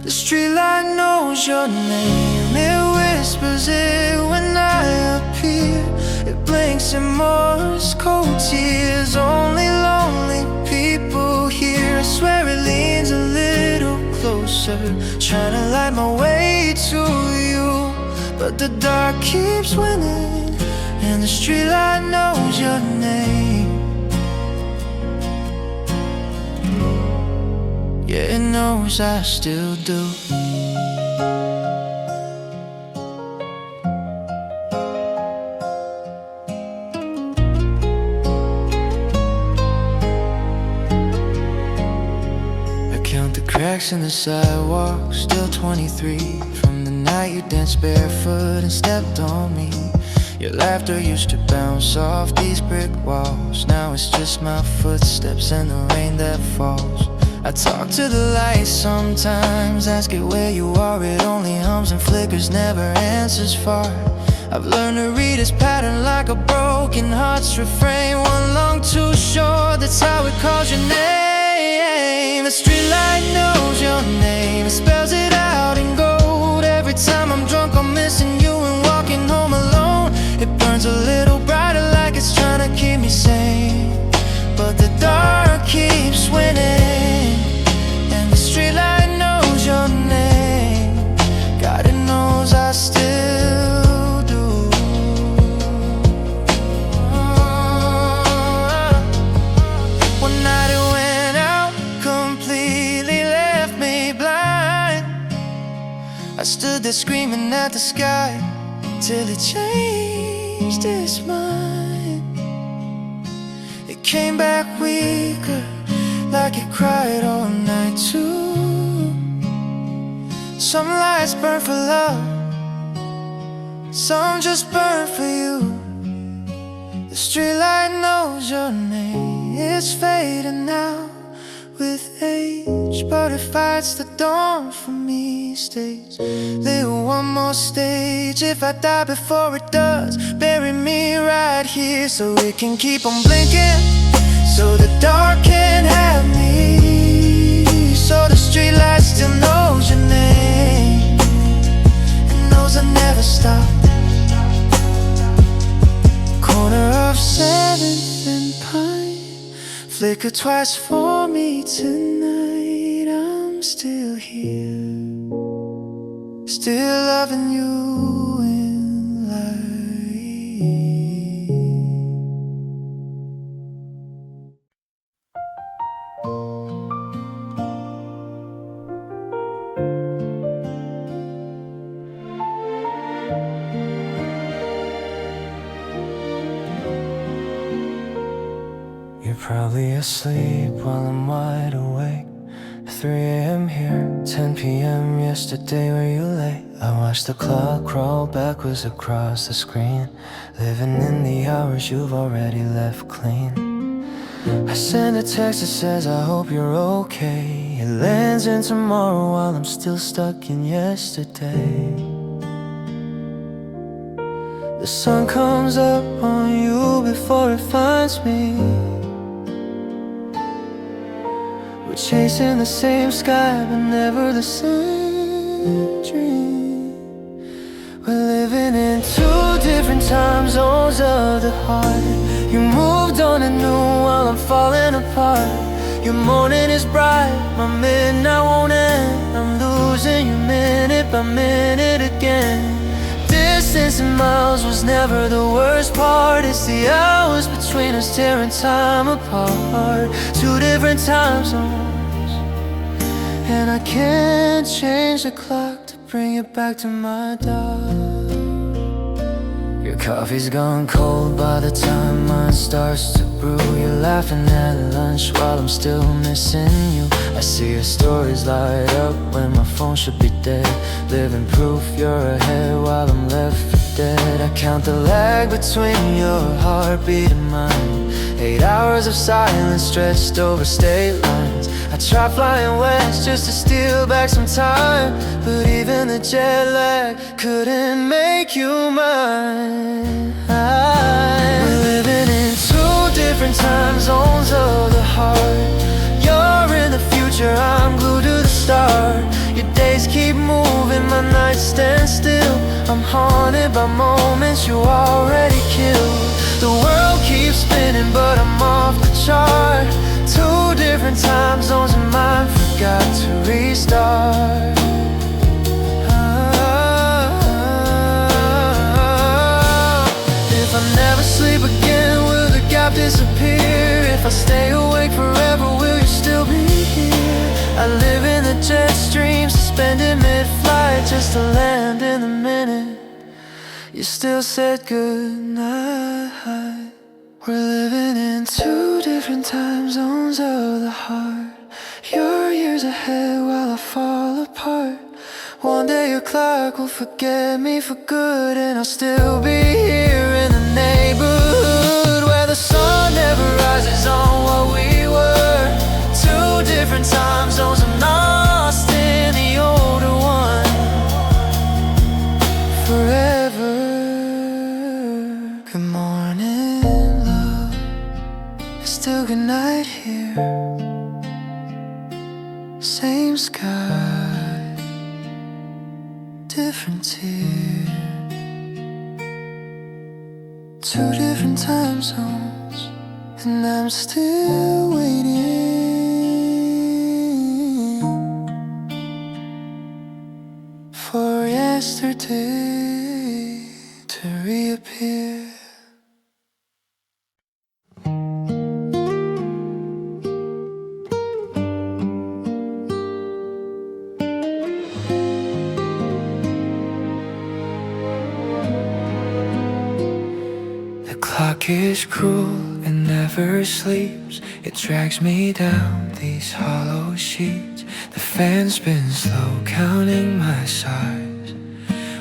The streetlight knows your name, it whispers it when I appear. It blinks in Morse code tears, only lonely people here. I swear it leans a little closer, trying to light my way to you, but the dark keeps winning, and the streetlight knows your name. Yeah, it knows I still do. Cracks in the sidewalk, still 23, from the night you danced barefoot and stepped on me. Your laughter used to bounce off these brick walls, now it's just my footsteps and the rain that falls. I talk to the light sometimes, ask it where you are, it only hums and flickers, never answers far. I've learned to read its pattern like a broken heart's refrain, one long too short, that's how it calls your name. The streetlight knows your name, it spells it out in gold. Every time I'm drunk I'm missing you and walking home alone. It burns a little brighter like it's trying to keep me sane, but the dark keeps winning, and the streetlight knows your name. God, it knows I still do. One night it went out, completely left me blind. I stood there screaming at the sky till it changed its mind. It came back weaker, like it cried all night too. Some lights burn for love, some just burn for you. The streetlight knows your name, it's fading now with age, but it fights the dawn for me. Stays lit one more stage. If I die before it does, bury me right here so it can keep on blinking, so the dark can't have me. So the streetlight still knows your name, and knows I never stop. Corner of 7th and Pine, flicker twice for me tonight. I'm still here, still loving you in light. You're probably asleep while I'm wide awake. 3 a.m. here, 10 p.m. yesterday, were you late? I watched the clock crawl backwards across the screen, living in the hours you've already left clean. I send a text that says I hope you're okay. It lands in tomorrow while I'm still stuck in yesterday. The sun comes up on you before it finds me. We're chasing the same sky, but never the same dream. We're living in 2 different time zones of the heart. You moved on and new while I'm falling apart. Your morning is bright, my midnight won't end. I'm losing you minute by minute again. Distance in miles was never the worst part. It's the hours between us tearing time apart. 2 different time zones, and I can't change the clock to bring it back to my dawn. Your coffee's gone cold by the time mine starts to brew. You're laughing at lunch while I'm still missing you. I see your stories light up when my phone should be dead. Living proof you're ahead while I'm left for dead. I count the lag between your heartbeat and mine. 8 hours of silence stretched over state lines. I try flying west just to steal back some time, but even the jet lag couldn't make you mine. We're living in 2 different time zones of the heart. You're in the future, I'm glued to the start. Your days keep moving, my nights stand still. I'm haunted by moments you already killed. The world keeps spinning, but I'm off the chart. 2 different time zones and mine forgot to restart. If I never sleep again, will the gap disappear? If I stay awake forever, will you still be here? I live in the jet stream, suspended mid-flight, just to land in the minute you still said goodnight. We're living in 2 different time zones of the heart. You're years ahead while I fall apart. One day your clock will forget me for good, and I'll still be here in the neighborhood where the sun never rises on what we were. 2 different time zones, I'm lost in the older one forever. Good morning, love. It's still good night here. Same sky, different tear. 2 different time zones, and I'm still waiting for yesterday to reappear. The clock is cruel and never sleeps. It drags me down these hollow sheets. The fan spins slow, counting my sighs,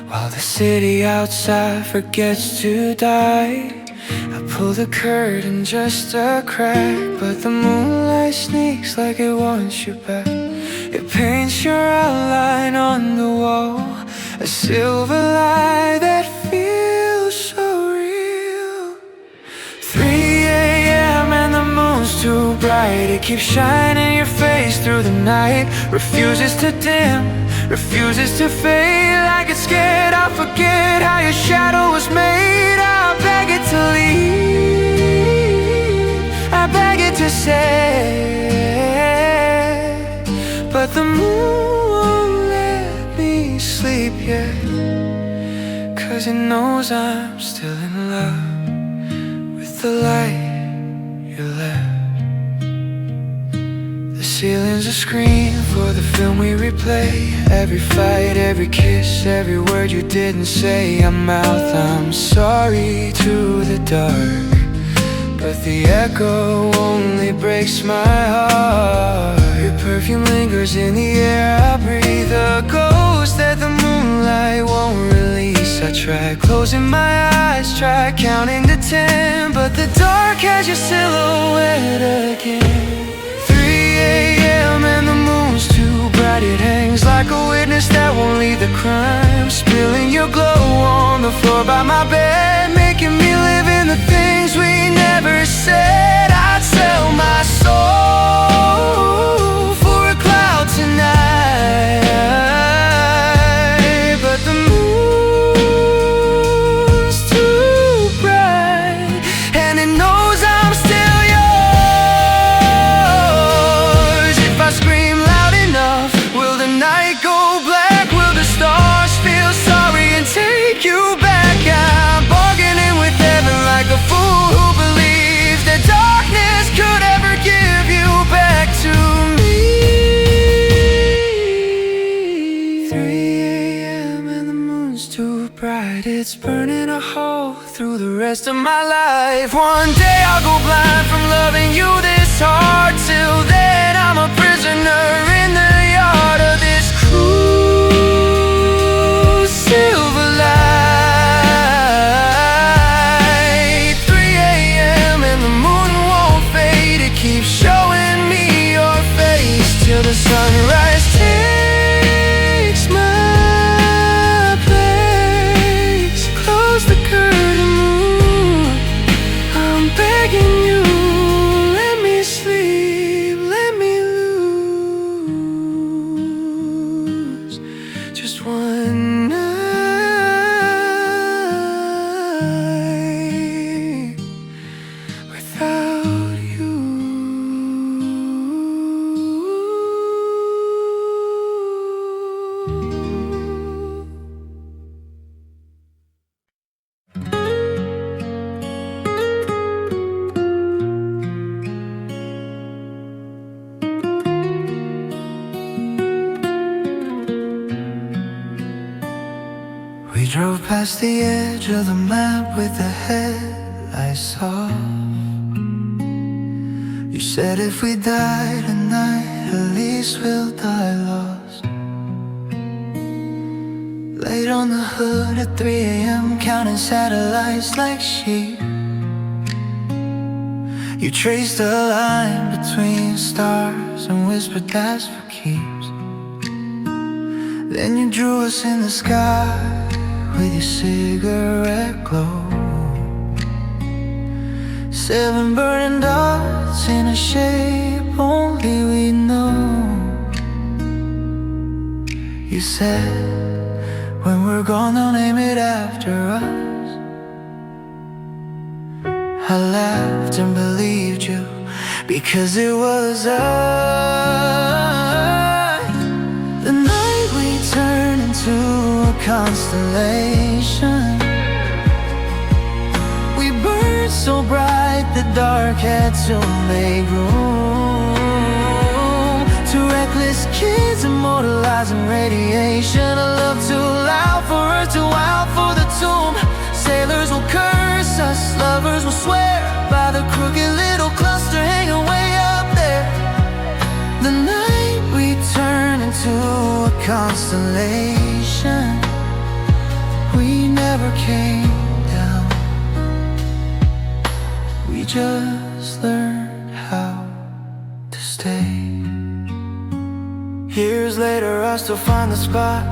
while the city outside forgets to die. I pull the curtain just a crack, but the moonlight sneaks like it wants you back. It paints your outline on the wall, a silver light that feels so real. 3 a.m. and the moon's too bright. It keeps shining your face through the night. Refuses to dim, refuses to fade. Like it's scared I'll forget how your shadow was made. I beg it to leave, I beg it to say bed, 'cause he knows I'm still in love with the light you left. The ceiling's a screen for the film we replay. Every fight, every kiss, every word you didn't say. I mouth I'm sorry to the dark, but the echo only breaks my heart. Your perfume lingers in the air I breathe, a ghost that the moonlight won't release. I try closing my eyes, try counting to 10, but the dark has your silhouette again. 3 a.m. and the moon's too bright, it hangs like a witness that won't leave the crime. Spilling your glow on the floor by my bed, making me live in the things we never said. I'd sell my soul for a cloud tonight, but the moon's too bright, and it knows I'm still yours. If I scream loud enough, will the night go black? Will the stars feel sorry and take you back? I'm bargaining with heaven like a fool who believes that darkness could ever give you back to me. 3 a.m. and the moon's too bright, it's burning a hole through the rest of my life. One day I'll go blind from loving you this hard. Till then I'm a prisoner in the yard of this cruel silver light. 3 a.m. and the moon won't fade, it keeps showing me your face till the sunrise takes my place. Close the curtain, moon, I'm begging you, let me sleep, let me lose just one night without you. We drove past the edge of the map with the headlights off. You said if we die tonight, at least we'll die lost. Laid on the hood at 3 a.m. counting satellites like sheep. You traced a line between stars and whispered that's for keeps. Then you drew us in the sky with your cigarette glow. 7 burning dots in a shape only we know. You said, when we're gone they'll name it after us. I laughed and believed you, because it was us. The night we turned into a constellation. We burned so bright the dark had to make room. 2 reckless kids immortalizing radiation. A love too loud for earth, too wild for the tomb. Sailors will curse us, lovers will swear by the crooked little cluster hanging way up there. The night we turn into a constellation, we never came down. We just learned how to stay. Years later I still find the spot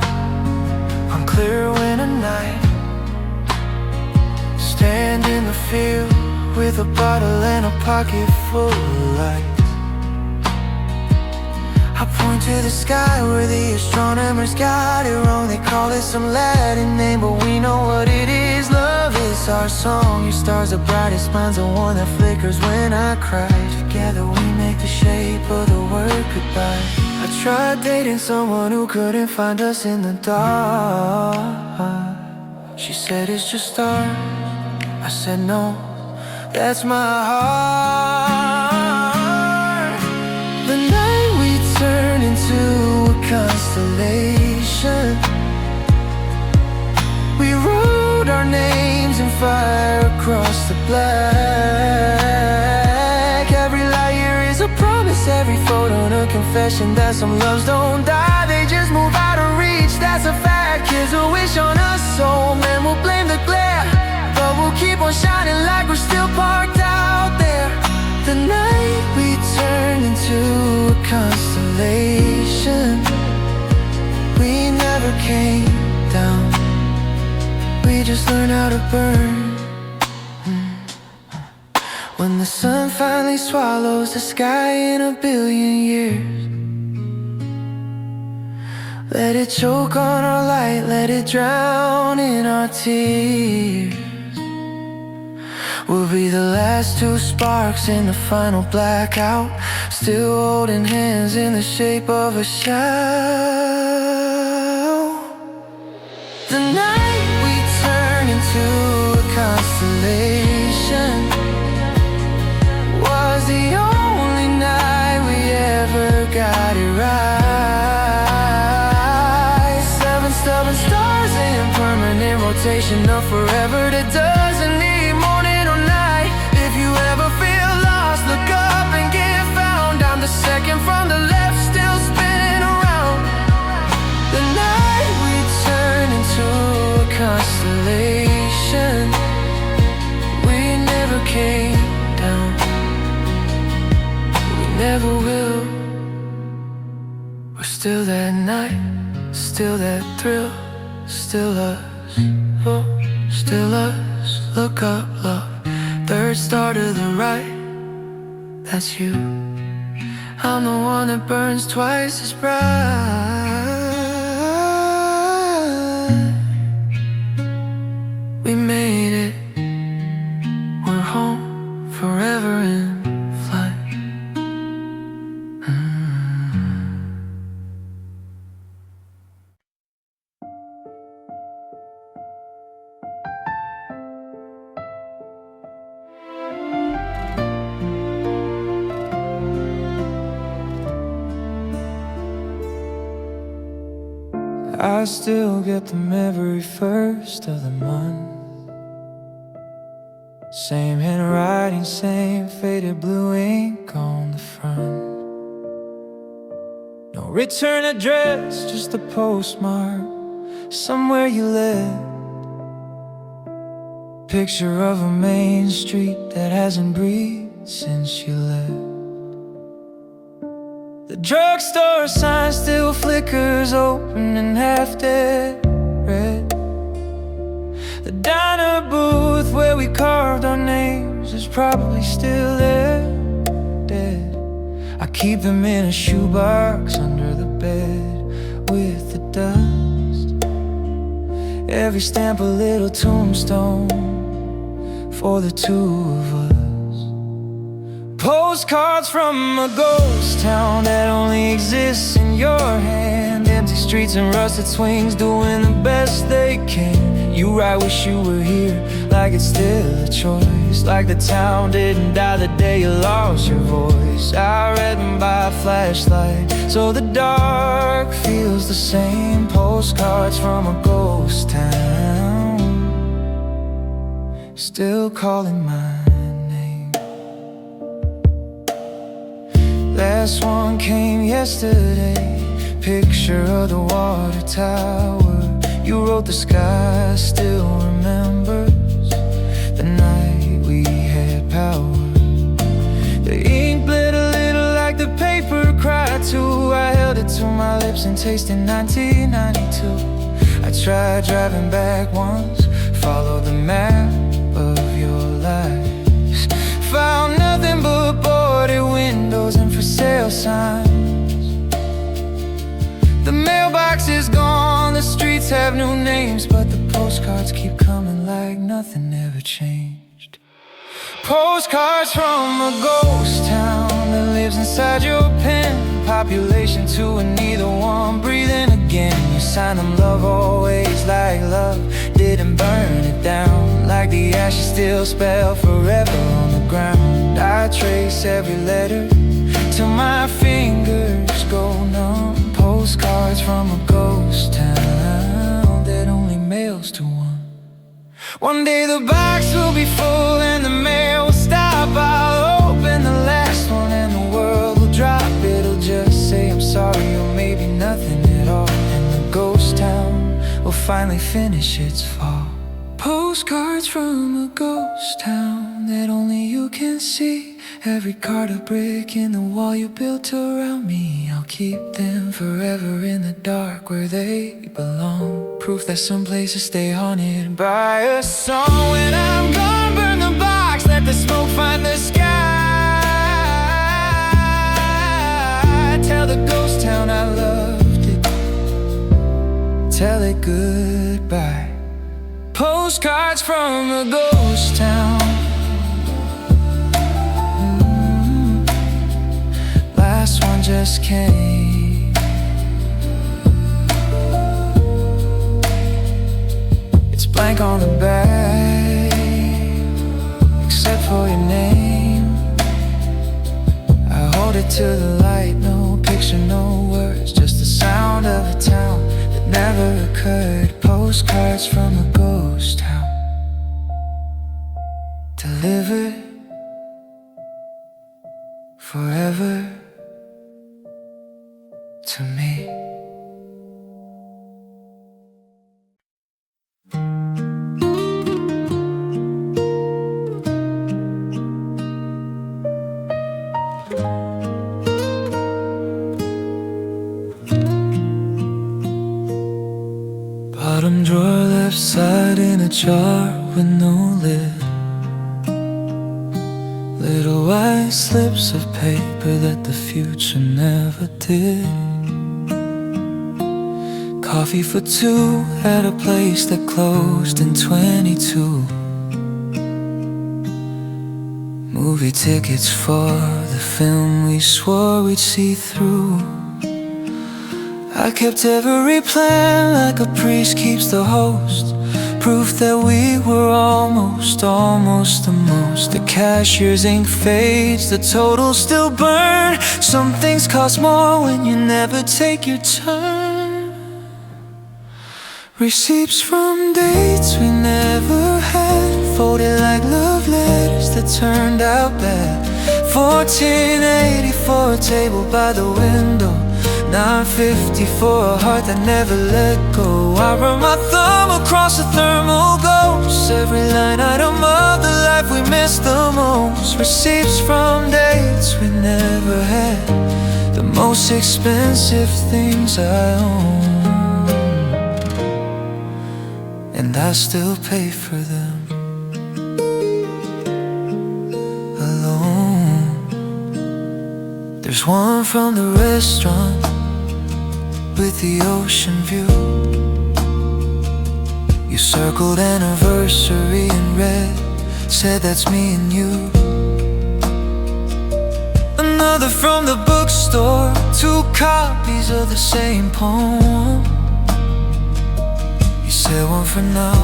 on clear winter night. Stand in the field with a bottle and a pocket full of light. I point to the sky where the astronomers got it wrong. They call it some Latin name, but we know what it is. Love is it's our song. Your star's the brightest, mine's the one that flickers when I cry. Together we make the shape of the word goodbye. I tried dating someone who couldn't find us in the dark. She said it's just stars. I said no, that's my heart. The night we turned into a constellation. We wrote our names in fire across the black. Every light year is a promise, every photo a confession that some loves don't die, they just move out of reach, that's a fact. Kids will wish on us, so man, we'll blame the glare, but we'll keep on shining like we're still parked out there. The night we turned into a constellation, we never came down, we just learned how to burn. When the sun finally swallows the sky in a billion years, let it choke on our light, let it drown in our tears. We'll be the last two sparks in the final blackout, still holding hands in the shape of a shout. The night we turn into a constellation was the only night we ever got it right. 7 stubborn stars in permanent rotation, of forever that doesn't need morning or night. If you ever feel lost, look up and get found. I'm the second from the left, still spinning around. The night we turn into a constellation, we never came down, never will. We're still that night, still that thrill, still us, oh, still us. Look up, love, third star to the right, that's you. I'm the one that burns twice as bright. We made it, we're home forever in flight. I still get them every first of the month. Same handwriting, same faded blue ink on the front. No return address, just a postmark somewhere you live. Picture of a main street that hasn't breathed since you left. The drugstore sign still flickers open and half dead red. The diner booth where we carved our names is probably still there, dead. I keep them in a shoebox under the bed with the dust. Every stamp a little tombstone for the two of us. Postcards from a ghost town that only exists in your hand. Empty streets and rusted swings doing the best they can. You write wish you were here, like it's still a choice. Like the town didn't die the day you lost your voice. I read them by flashlight, so the dark feels the same. Postcards from a ghost town, still calling my name. Last one came yesterday, picture of the water tower. You wrote the sky still remembers the night we had power. The ink bled a little like the paper cried too. I held it to my lips and tasted 1992. I tried driving back once, followed the map of your lives. Found nothing but boarded windows and for sale signs. The mailbox is gone, the streets have new names, but the postcards keep coming like nothing ever changed. Postcards from a ghost town that lives inside your pen. Population 2 and neither one breathing again. You sign them love always, like love didn't burn it down, like the ashes still spell forever on the ground. I trace every letter till my fingers go numb. Postcards from a ghost town that only mails to one. One day the box will be full and the mail will stop. I'll open the last one and the world will drop. It'll just say I'm sorry or maybe nothing at all, and the ghost town will finally finish its fall. Postcards from a ghost town that only you can see. Every card a brick in the wall you built around me. I'll keep them forever in the dark where they belong. Proof that some places stay haunted by a song. When I'm gone, burn the box, let the smoke find the sky. Tell the ghost town I loved it, tell it goodbye. Postcards from a ghost town. Last one just came. It's blank on the back, except for your name. I hold it to the light, no picture, no words, just the sound of a town that never occurred. Postcards from a ghost town, delivered forever to me. Bottom drawer, left side in a jar with no lid. Little white slips of paper that the future never did. Coffee for two at a place that closed in 22. Movie tickets for the film we swore we'd see through. I kept every plan like a priest keeps the host. Proof that we were almost the most. The cashier's ink fades, the totals still burn. Some things cost more when you never take your turn. Receipts from dates we never had, folded like love letters that turned out bad. 1480 for a table by the window, 950 for a heart that never let go. I run my thumb across the thermal ghosts, every line item of the life we missed the most. Receipts from dates we never had, the most expensive things I own, and I still pay for them alone. There's one from the restaurant with the ocean view. You circled anniversary in red, said that's me and you. Another from the bookstore, 2 copies of the same poem. You said one for now,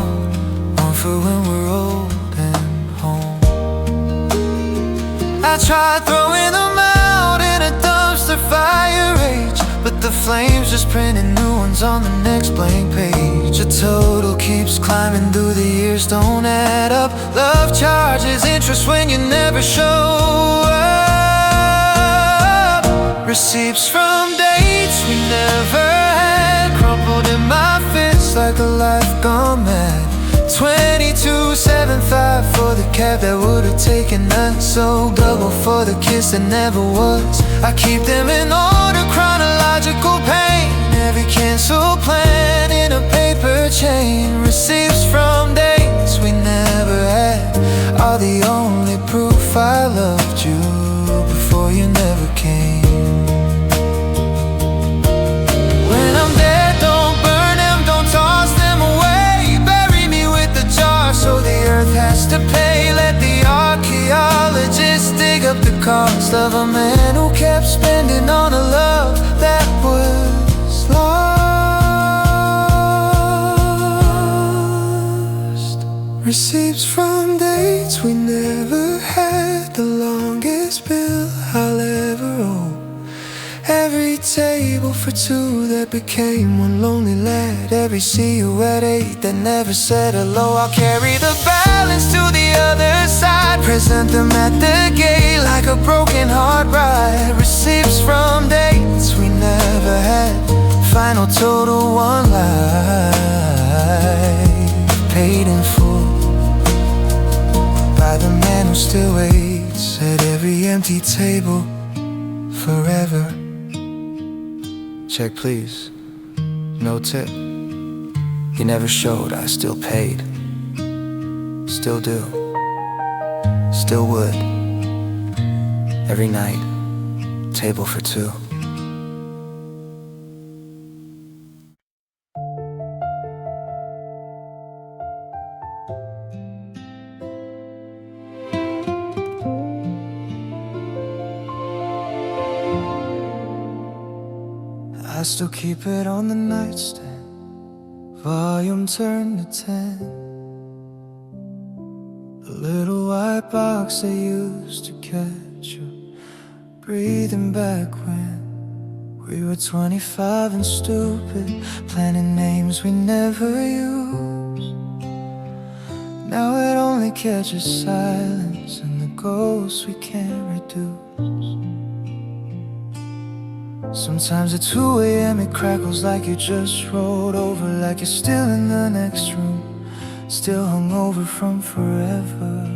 one for when we're old and home. I tried throwing them out in a dumpster fire rage, but the flames just printed new ones on the next blank page. The total keeps climbing through the years, don't add up. Love charges interest when you never show up. Receipts from dates we never had, crumpled in my fist like a life gone mad. 2275 for the cab that would've taken us, so double for the kiss that never was. I keep them in order, chronological pain, every canceled plan in a paper chain. Receipts from dates we never had are the only proof I loved you before you never came. When Receipts from dates we never had, the longest bill I'll ever owe. Every table for two that became one lonely lad. Every see you at 8 that never said hello. I'll carry the balance to the other side, present them at the gate like a broken heart ride. Receipts from dates we never had, final total one life, paid in full by the man who still waits at every empty table forever. Check please, no tip. He never showed, I still paid. Still do, still would. Every night, table for two. I still keep it on the nightstand, volume turned to 10. The little white box I used to catch you breathing back when we were 25 and stupid, planning names we never used. Now it only catches silence and the ghosts we can't reduce. Sometimes at 2 a.m. it crackles like you just rolled over, like you're still in the next room, still hungover from forever.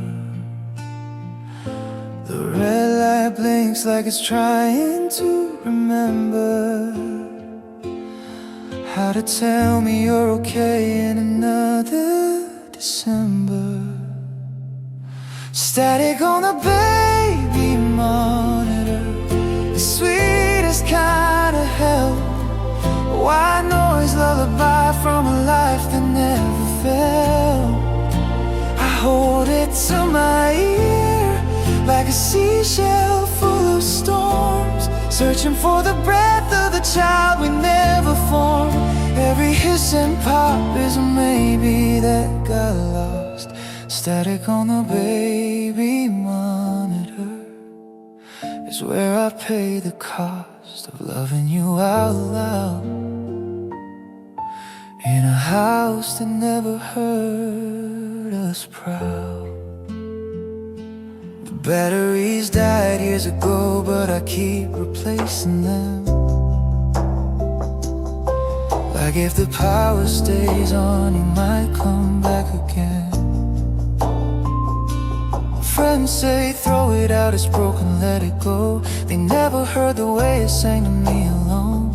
The red light blinks like it's trying to remember how to tell me you're okay in another December. Static on the baby monitor, the sweetest kind of hell. White noise lullaby from a life that never fell. I hold it to my ear like a seashell full of storms, searching for the breath of the child we never formed. Every hiss and pop is a maybe that got lost. Static on the baby monitor is where I pay the cost of loving you out loud, in a house that never heard us proud. The batteries died years ago, but I keep replacing them. Like if the power stays on, you might come back again. Friends say throw it out, it's broken, let it go. They never heard the way it sang to me alone.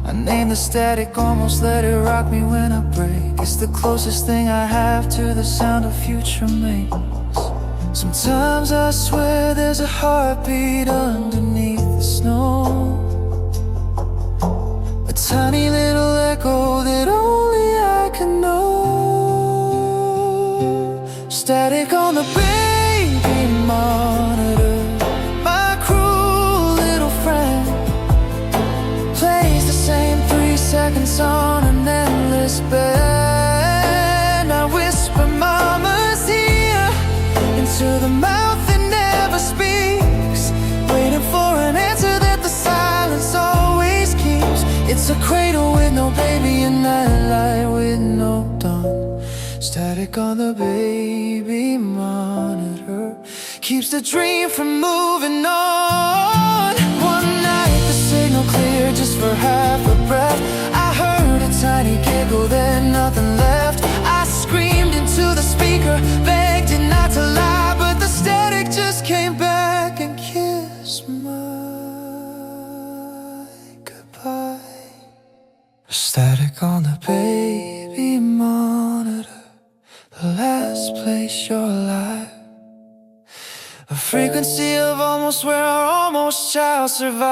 I named the static, almost let it rock me when I break. It's the closest thing I have to the sound of future maintenance. Sometimes I swear there's a heartbeat underneath the snow, a tiny little echo that only I can know. Static on the baby monitor, my cruel little friend, plays the same 3 seconds on an endless bed. I whisper mama's here into the mouth that never speaks, waiting for an answer that the silence always keeps. It's a cradle with no baby, a nightlight with no dawn. Static on the baby monitor keeps the dream from moving on. One night the signal cleared just for half a breath. I heard a tiny giggle, then nothing left. I screamed into the speaker, begged it not to lie, but the static just came back and kissed my goodbye. Static on the baby monitor, the last place you're alive. A frequency of almost where our almost child survives.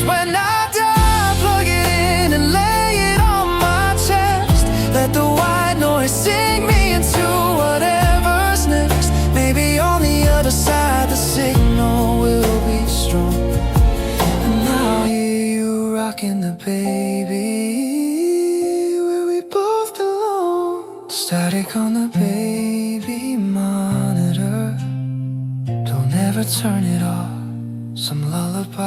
When I die, plug it in and lay it on my chest. Let the white noise sing me into whatever's next. Maybe on the other side the signal will be strong, and I'll hear you rocking the baby where we both belong. Static on the baby monitor. Don't ever turn it off. Some lullabies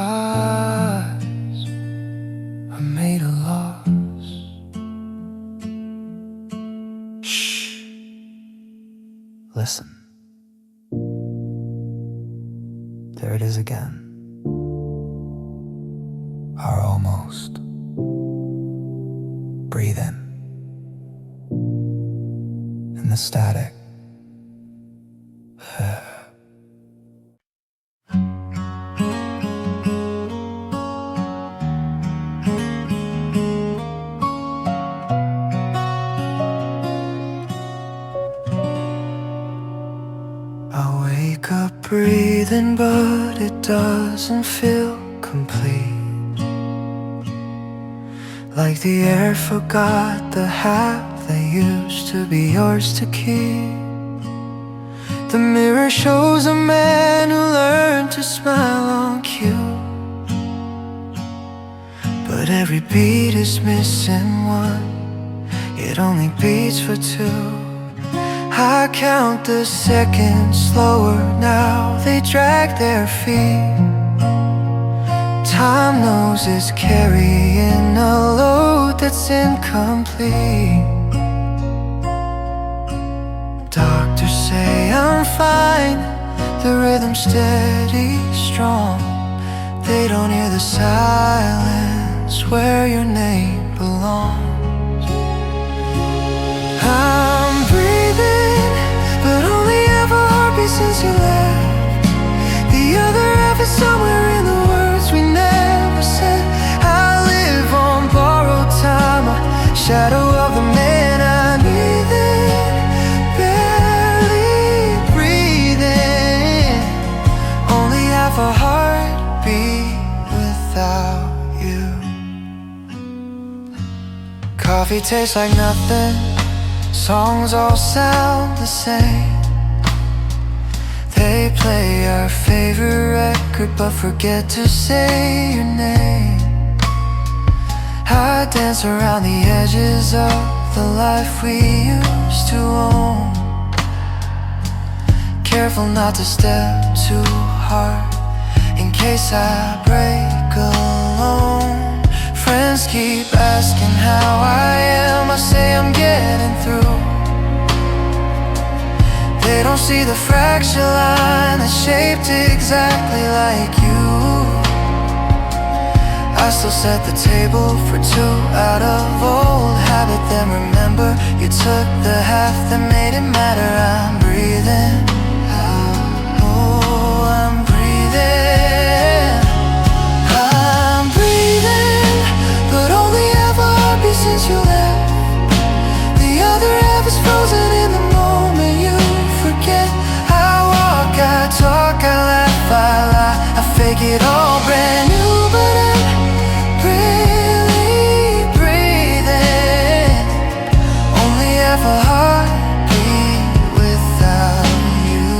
are made of loss. Shh. Listen. There it is again. Our almost. Breathe in. In the static. I wake up breathing, but it doesn't feel complete. Like the air forgot the half that used to be yours to keep. The mirror shows a man who learned to smile on cue, but every beat is missing one. It only beats for two. I count the seconds slower now. They drag their feet. Time knows it's carrying a load that's incomplete. Doctors say I'm fine. The rhythm's steady, strong. They don't hear the silence where your name belongs. I'm breathing, but only have a heartbeat since you left. The other half is somewhere in the words we never said. I live on borrowed time, a shadow of the man I'm breathing, barely breathing. Only half a heartbeat without you. Coffee tastes like nothing. Songs all sound the same. They play our favorite record but forget to say your name. I dance around the edges of the life we used to own. Careful not to step too hard in case I break alone. Friends keep asking how I am. I say I'm getting through. They don't see the fracture line that's shaped exactly like you. I still set the table for two out of old habit. Then remember, you took the half that made it matter. I'm breathing. Oh, I'm breathing. I'm breathing, but only have a heartbeat since you left. The other half is frozen in the moment you forget. I walk, I talk, I laugh, I lie, I fake it all brand new, but I'm really breathing. Only half a heartbeat without you.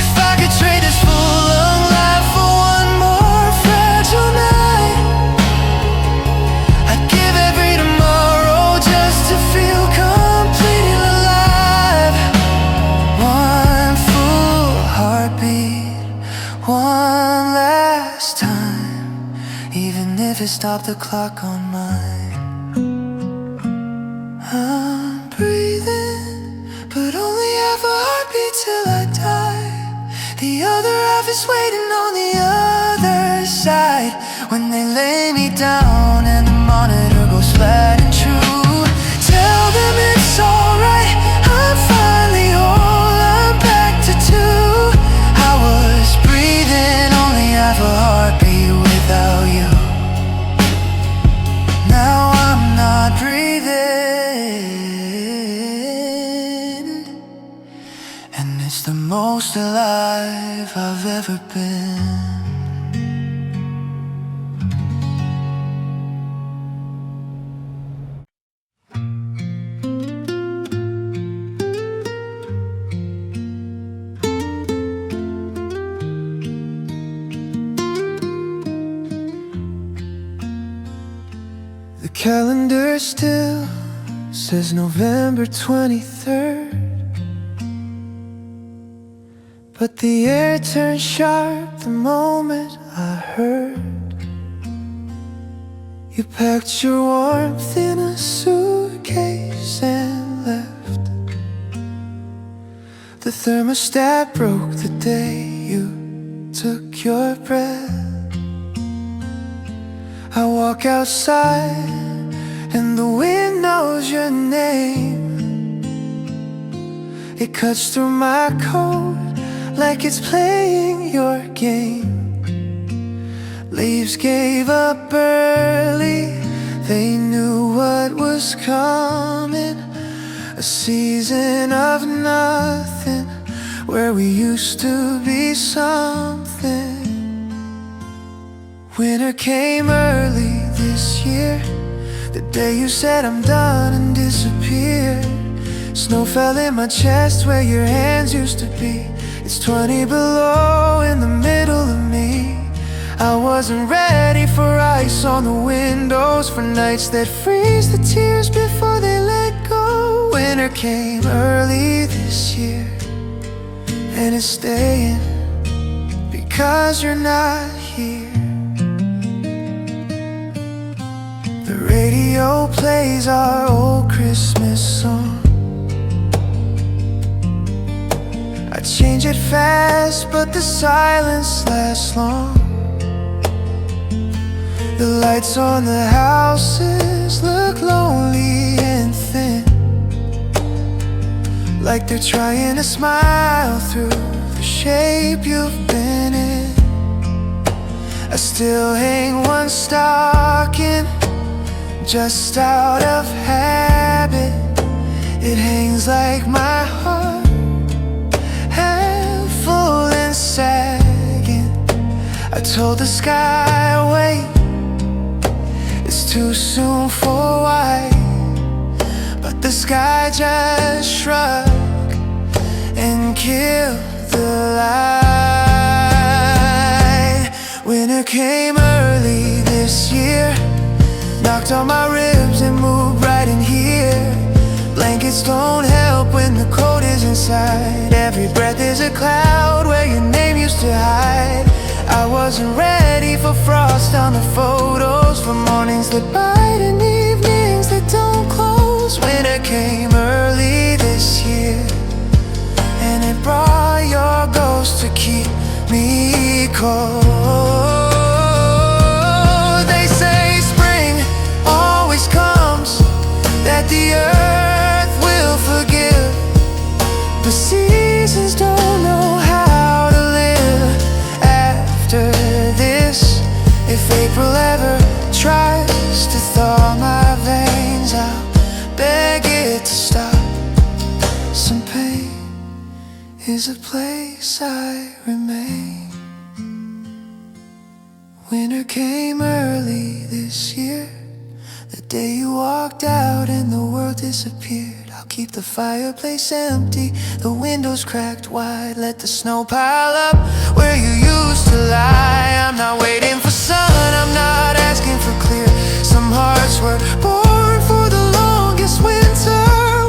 If I could trade this full of life for one more fragile night, I'd give every tomorrow just to feel completely alive. One full heartbeat, one last time, even if it stopped the clock on mine. I'm breathing, but only have a heartbeat till I die. The other half is waiting on the other side. When they lay me down and the monitor goes flat and true, tell them it's alright, I'm finally whole, I'm back to two. I was breathing, only have a heartbeat without you. Now I'm not breathing, and it's the most alive I've ever been. The calendar's still says November 23rd. But the air turned sharp the moment I heard you packed your warmth in a suitcase and left. The thermostat broke the day you took your breath. I walk outside and the wind knows your name. It cuts through my coat like it's playing your game. Leaves gave up early, they knew what was coming. A season of nothing, where we used to be something. Winter came early this year, the day you said I'm done and disappeared. Snow fell in my chest where your hands used to be. It's 20 below in the middle of me. I wasn't ready for ice on the windows, for nights that freeze the tears before they let go. Winter came early this year, and it's staying because you're not here. The radio plays our old Christmas song. I change it fast, but the silence lasts long. The lights on the houses look lonely and thin, like they're trying to smile through the shape you've been in. I still hang one stocking, just out of habit. It hangs like my heart, half full and sagging. I told the sky, wait, it's too soon for white. But the sky just shrugged and killed the light. Winter came early this year, knocked on my ribs and moved right in here. Blankets don't help when the cold is inside. Every breath is a cloud where your name used to hide. I wasn't ready for frost on the photos, for mornings that bite and evenings that don't close. Winter came early this year, and it brought your ghost to keep me cold. They say spring always comes, that the earth will forgive, but seasons don't know how to live after this. If April ever tries to thaw my veins, I'll beg it to stop. Some pain is a place I remain. Winter came early this year, the day you walked out and the world disappeared. I'll keep the fireplace empty, the windows cracked wide. Let the snow pile up where you used to lie. I'm not waiting for sun, I'm not asking for clear. Some hearts were born for the longest winter.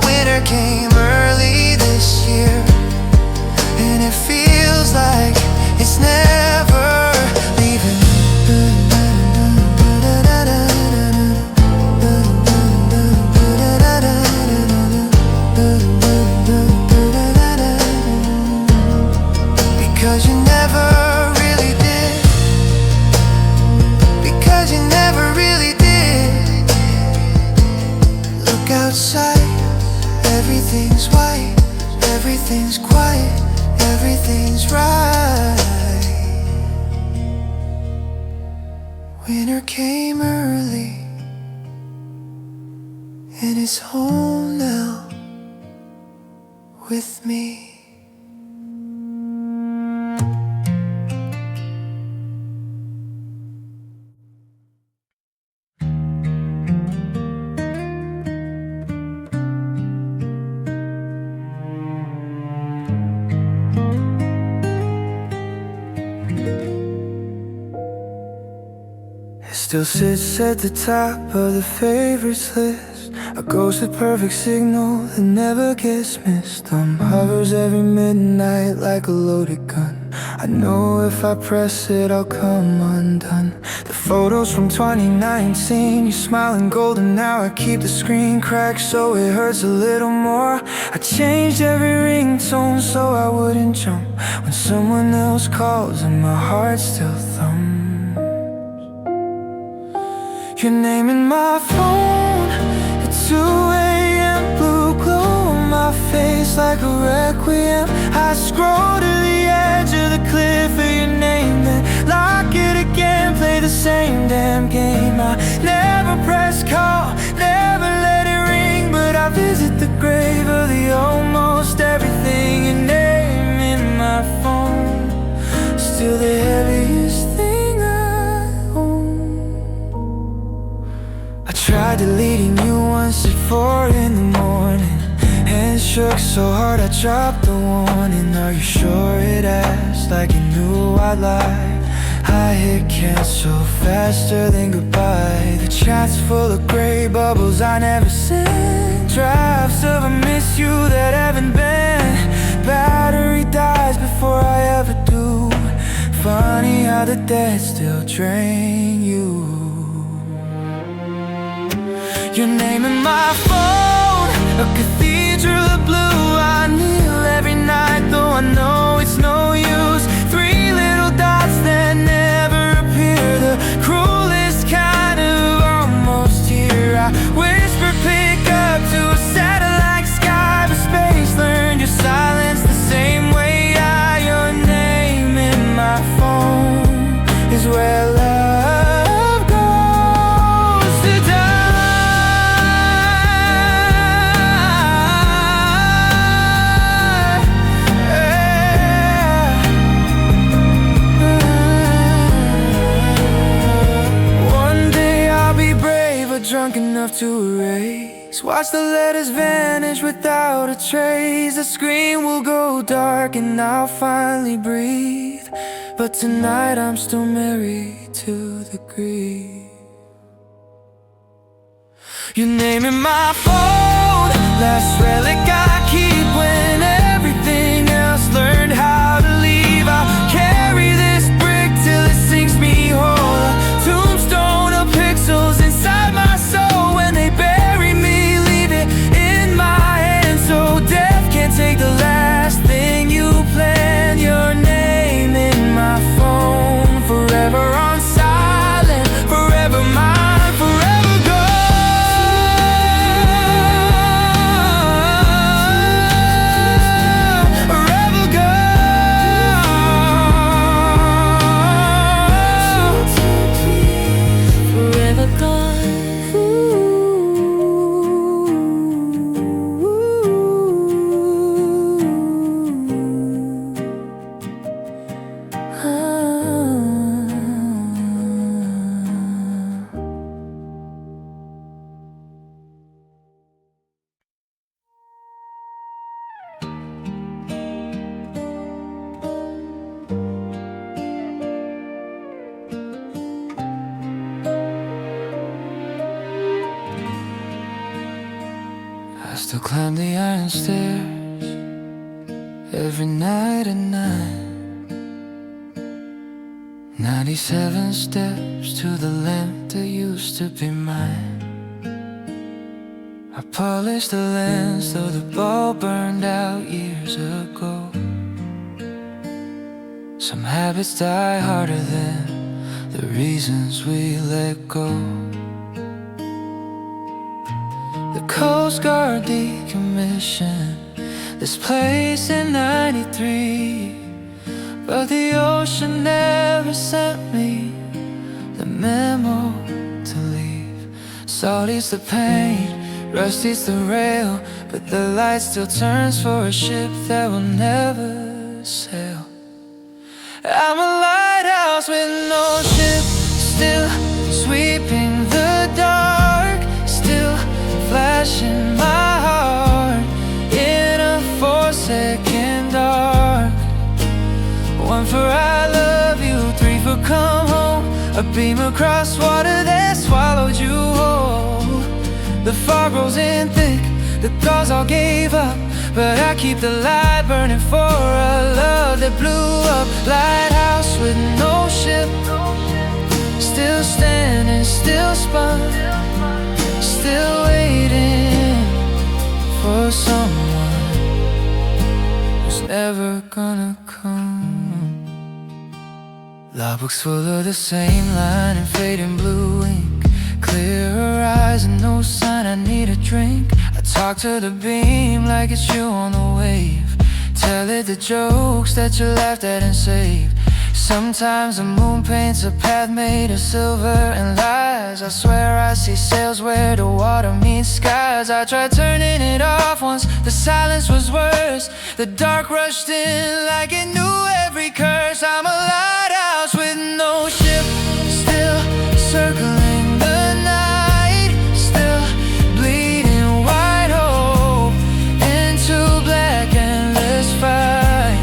Winter came early this year, and it feels like it's never leaving. Because you never really did. Because you never really did. Look outside, everything's white, everything's quiet, everything's right. Winter came early, and it's home now with me. still sits at the top of the favorites list. A ghost with perfect signal that never gets missed. Hovers every midnight like a loaded gun. I know if I press it I'll come undone. The photos from 2019, you smiling golden now. I keep the screen cracked so it hurts a little more. I changed every ringtone so I wouldn't jump when someone else calls and my heart still thumps. Your name in my phone at 2 a.m. Blue glow on my face like a requiem. I scroll to the edge of the cliff for your name, then lock it again, play the same damn game. I never press call, never let it ring, but I visit the grave of the almost everything. Your name in my phone, still the heaviest thing I own. I tried deleting you once at 4 in the morning. Hands shook so hard I dropped the warning. Are you sure it asked like you knew I'd lie? I hit cancel faster than goodbye. The chat's full of gray bubbles I never sent. Drafts of I miss you that haven't been. Battery dies before I ever do. Funny how the dead still drain you. Your name in my phone, a cathedral of blue. I kneel every night though I know it's no use. 3 little dots that never appear, the cruelest kind of almost here. I whisper pick up to a satellite sky, but space learned your silence the same way your name in my phone is where love goes to die. Drunk enough to erase, watch the letters vanish without a trace. The screen will go dark and I'll finally breathe, but tonight I'm still married to the grief. Your name in my phone, last relic I keep when everything else learned how to leave. I'll carry this brick till it sinks me whole, a tombstone of pixels inside my soul. When they bury me, leave it in my hands so death can't take the last thing you planned. Your name in my phone, forever on silent, forever mine, forever gone. Forever gone. Forever gone. I still climb the iron stairs every night at 97 steps to the lamp that used to be mine. I polished the lens though the bulb burned out years ago. Some habits die harder than the reasons we let go. The Coast Guard decommissioned this place in 93, but the ocean never sent me the memo to leave. Salt eats the paint, rust eats the rail, but the light still turns for a ship that will never sail. I'm a lighthouse with no ship, still sweeping the dark, still flashing my heart in a 4-second arc. 1 for I love you, 3 for come home, a beam across water that swallowed you whole. The fog rolls in thick, the gulls all gave up, but I keep the light burning for a love that blew up. Lighthouse with no ship, still standing, still spun, still waiting for someone who's never gonna come. Logbooks full of the same line and fading blue ink. Clearer eyes and no sign I need a drink. I talk to the beam like it's you on the wave. Tell it the jokes that you laughed at and saved. Sometimes the moon paints a path made of silver and lies. I swear I see sails where the water meets skies. I tried turning it off once, the silence was worse. The dark rushed in like it knew every curse. I'm a lighthouse with no ship, still circling the night, still bleeding white hope into black endless fight.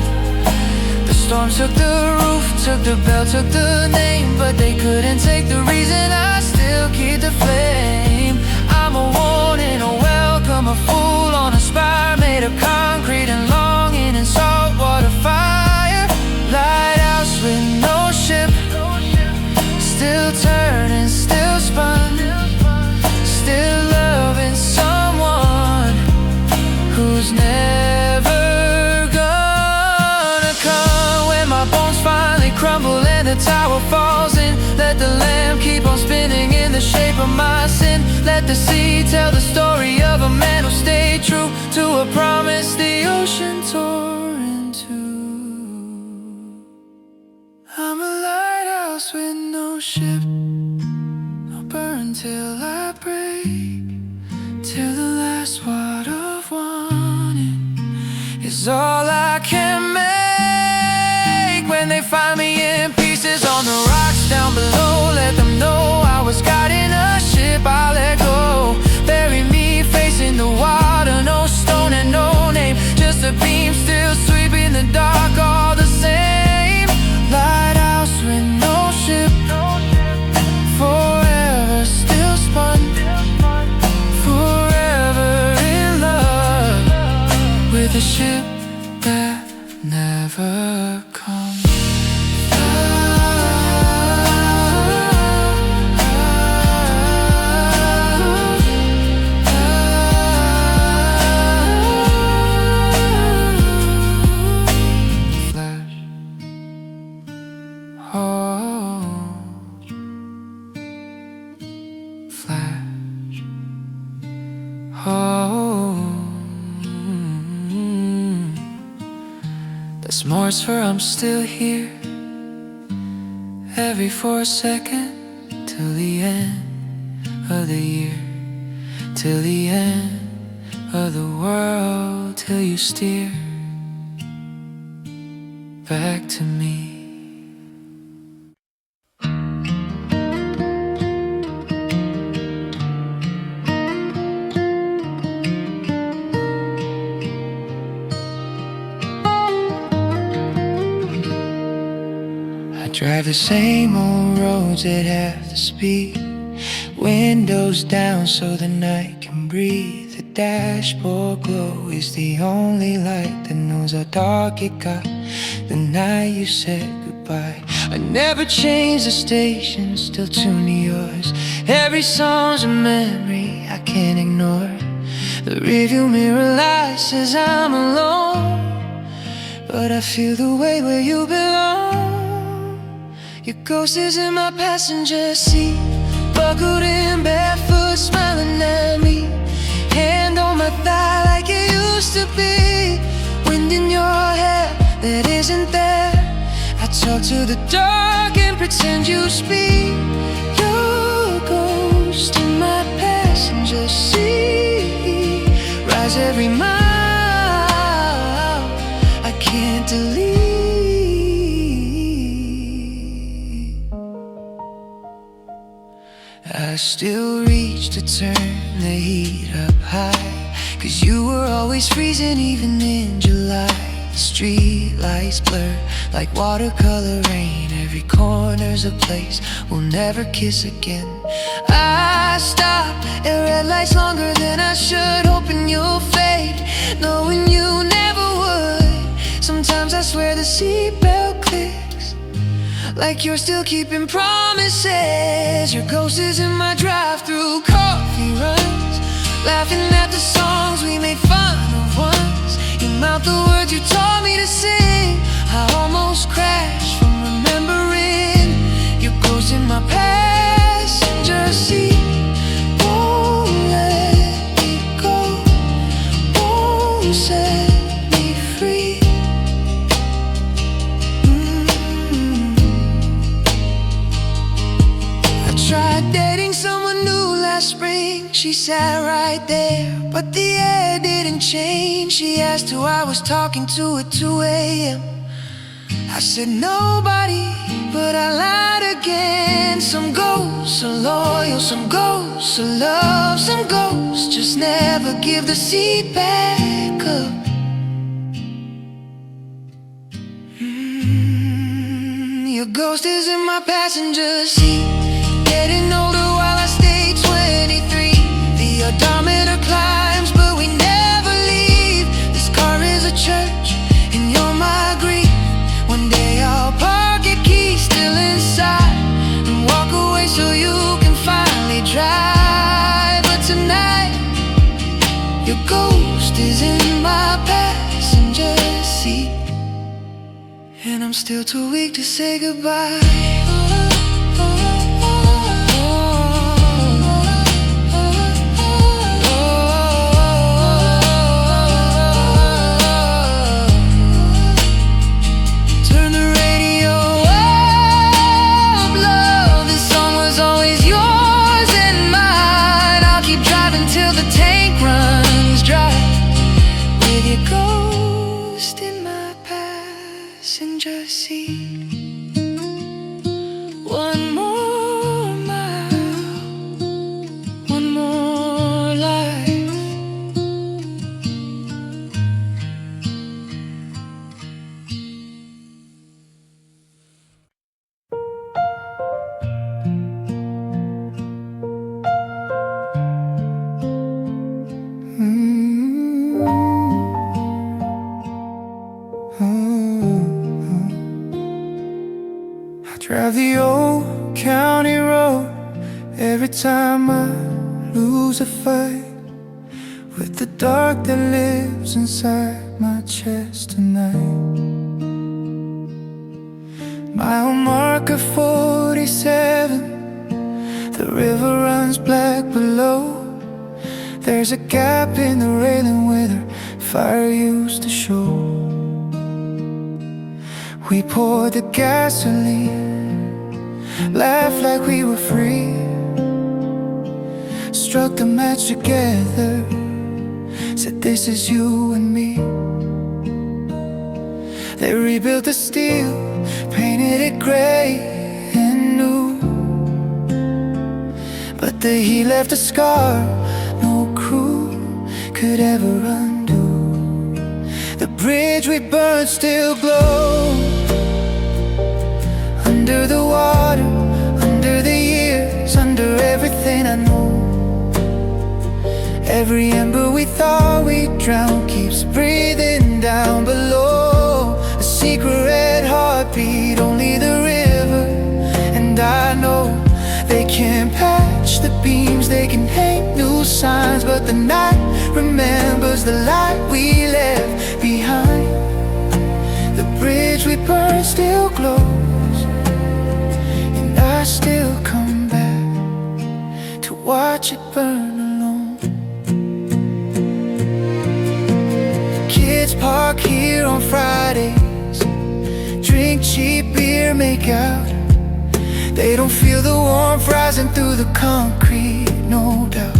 The storm took the roof, took the bell, took the name, but they couldn't take the reason I still keep the flame. I'm a warning, a welcome, a fool on a spire made of concrete and longing and saltwater fire. Lighthouse with no ship, still turning, still spun, still loving someone who's never gonna come. When my bones finally crumble and the tower falls in, let the lamp keep on spinning in the shape of my sin. Let the sea tell the story of a man who stayed true to a promise the ocean tore into. I'm a lighthouse with no ship, I'll burn till I break, till the last word of wanting is all I can make. When they find me in pieces on the rocks down below, let them know I was guiding a ship. I'll let go, bury me facing the water, no stone and no name, just a beam still sweeping the dark all the same. Lighthouse with no ship, forever still spun, forever in love with a ship that never comes. That's Morse for I'm still here, every 4 seconds till the end of the year, till the end of the world, till you steer back to me. Drive the same old roads at half the speed, windows down so the night can breathe. The dashboard glow is the only light that knows how dark it got the night you said goodbye. I never changed the station, still tuned to yours. Every song's a memory I can't ignore. The rearview mirror light says I'm alone, but I feel the way where you belong. Your ghost is in my passenger seat, buckled in, barefoot, smiling at me. Hand on my thigh like it used to be. Wind in your hair that isn't there. I talk to the dark and pretend you speak. Your ghost in my passenger seat, rise every mile I can't delete. I still reach to turn the heat up high, 'cause you were always freezing even in July. Streetlights blur like watercolor rain. Every corner's a place we'll never kiss again. I stop at red lights longer than I should, hoping you'll fade, knowing you never would. Sometimes I swear the seatbelt clicks, like you're still keeping promises. Your ghost is in my drive-through coffee runs, laughing at the songs we made fun of once. You mouth the words you taught me to sing. I almost crashed from remembering your ghost in my passenger seat. Won't let me go, won't set me free. I tried dating someone new last spring. She sat right there, but the air didn't change. She asked who I was talking to at 2 a.m. I said nobody, but I lied again. Some ghosts are loyal, some ghosts are love, some ghosts just never give the seat back up. Your ghost is in my passenger seat, getting older while I stay 23. The odometer climbs, but we never leave. This car is a church, and you're my grief. One day I'll park your keys still inside and walk away so you can finally drive. But tonight, your ghost is in my passenger seat, and I'm still too weak to say goodbye. One more mile, one more life. Drive the old county road every time I lose a fight with the dark that lives inside my chest tonight. Mile marker 47, the river runs black below. There's a gap in the railing where the fire used to show. We poured the gasoline, laughed like we were free, struck the match together, said this is you and me. They rebuilt the steel, painted it gray and new, but the heat left a scar no crew could ever undo. The bridge we burned still glows under the water, under the years, under everything I know. Every ember we thought we'd drown keeps breathing down below. A secret red heartbeat, only the river and I know. They can't patch the beams, they can hang new signs, but the night remembers the light we left behind. The bridge we burned still glows, and I still come back to watch it burn alone. Kids park here on Fridays, drink cheap beer, make out. They don't feel the warmth rising through the concrete, no doubt.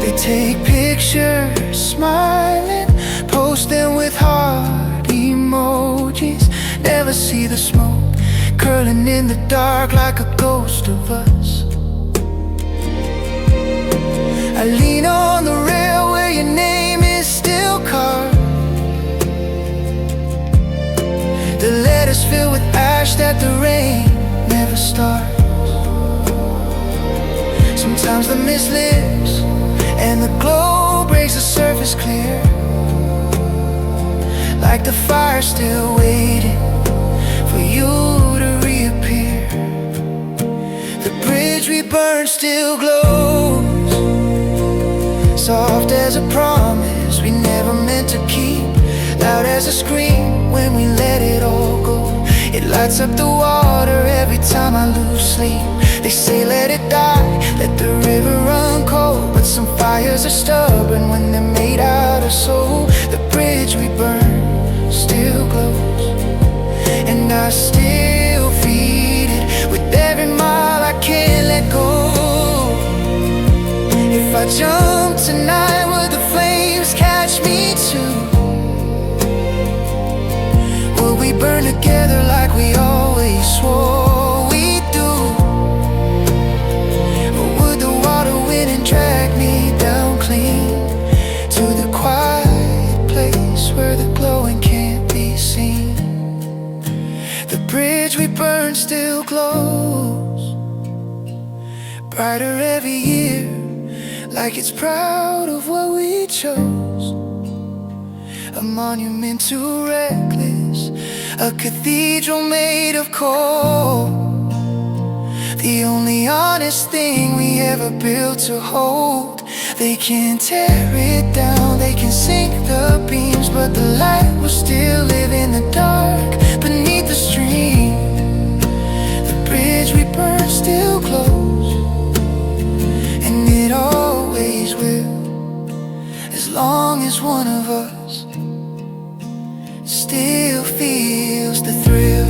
They take pictures, smiling, post them with heart emojis. Never see the smoke curling in the dark like a ghost of us. I lean on the rail where your name is still carved. Sometimes the mist lifts and the glow breaks the surface clear, like the fire still waiting for you to reappear. The bridge we burned still glows, soft as a promise we never meant to keep, loud as a scream when we let it all go. It lights up the water every time I lose sleep. They say let it die, let the river run cold, but some fires are stubborn when they're made out of soul. The bridge we burn still glows, and I still feed it with every mile I can't let go. If I jump tonight, would the flames catch me too? Will we burn together like we always swore we'd do? Or would the water win and drag me down clean to the quiet place where the glowing can't be seen? The bridge we burned still glows, brighter every year, like it's proud of what we chose. A monument to reckless, a cathedral made of coal, the only honest thing we ever built to hold. They can tear it down, they can sink the beams, but the light will still live in the dark beneath the stream. The bridge we burn still glows, and it always will, as long as one of us still feels the thrill.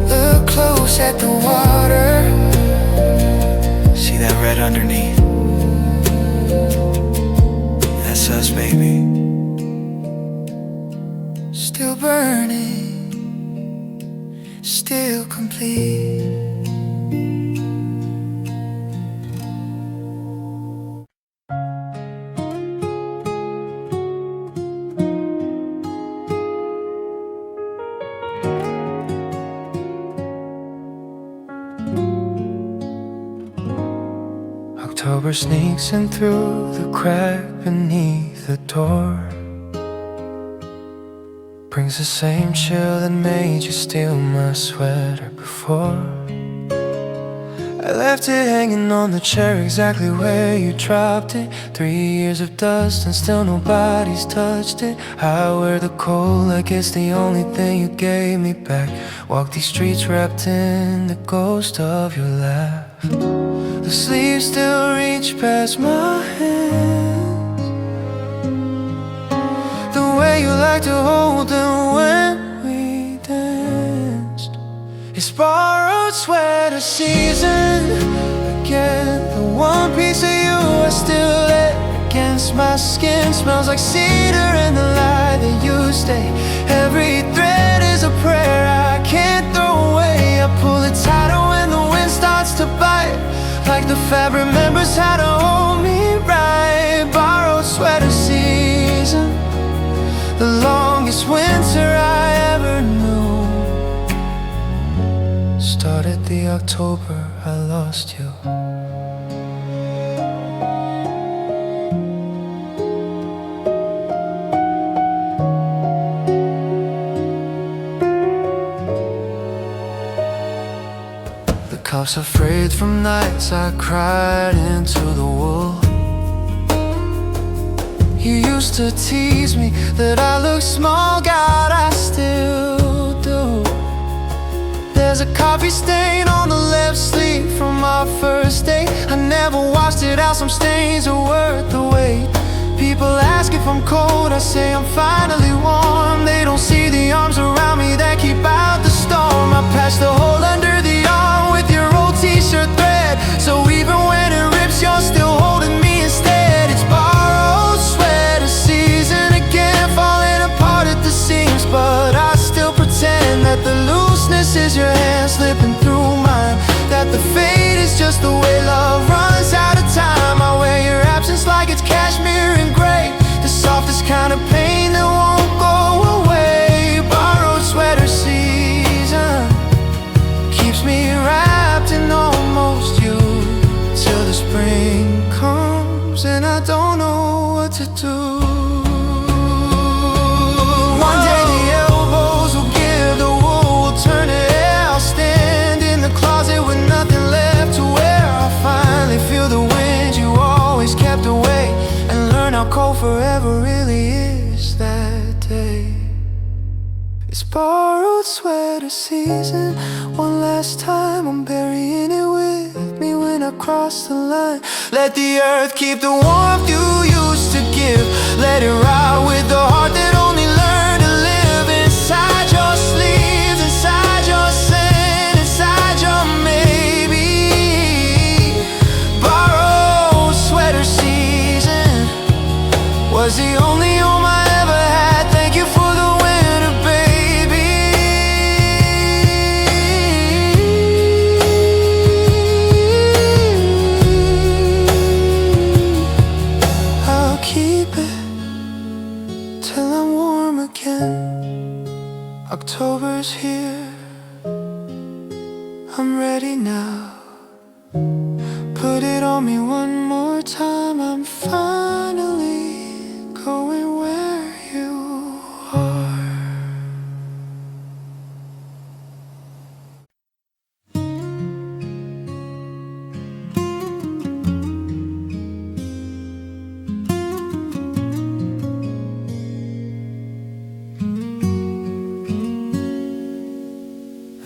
Look close at the water, see that red underneath? That's us, baby. Still burning, still complete. October sneaks in through the crack beneath the door, brings the same chill that made you steal my sweater before. I left it hanging on the chair exactly where you dropped it. 3 years of dust and still nobody's touched it. I wear the cold like it's the only thing you gave me back. Walk these streets wrapped in the ghost of your laugh. The sleeves still reach past my hands, the way you like to hold them when we danced. It's borrowed sweater season again. The one piece of you I still let against my skin smells like cedar and the light that you stay. Every thread is a prayer I can't throw away. I pull it tighter when the wind starts to bite, like the fabric remembers how to hold me right. Borrowed sweater season, the longest winter I ever knew. Started the October I lost you. The cuffs are frayed from nights I cried into the wool. You used to tease me that I look small, God, I still do. There's a coffee stain on the left sleeve from our first date. I never washed it out, some stains are worth the wait. People ask if I'm cold, I say I'm finally warm. They don't see the arms around me that keep out the storm. I patched the hole under the arm with your old t-shirt thread, so even when it rips, you're still holding me instead. It's borrowed sweater season again, falling apart at the seams, but I still pretend that the looseness is your hand slipping through mine, that the fate is just the way love runs out of time. I wear your absence like it's cashmere and gray. The forever really is that day. It's borrowed sweater season. One last time I'm burying it with me when I cross the line. Let the earth keep the warmth you used to give. Let it ride with the heart that only learned to live inside your sleeves, inside your sin, inside your maybe. Borrowed sweater season was the only home I ever had. Thank you for the winter, baby. I'll keep it till I'm warm again. October's here, I'm ready now. Put it on me one more time. I'm finally going where you are.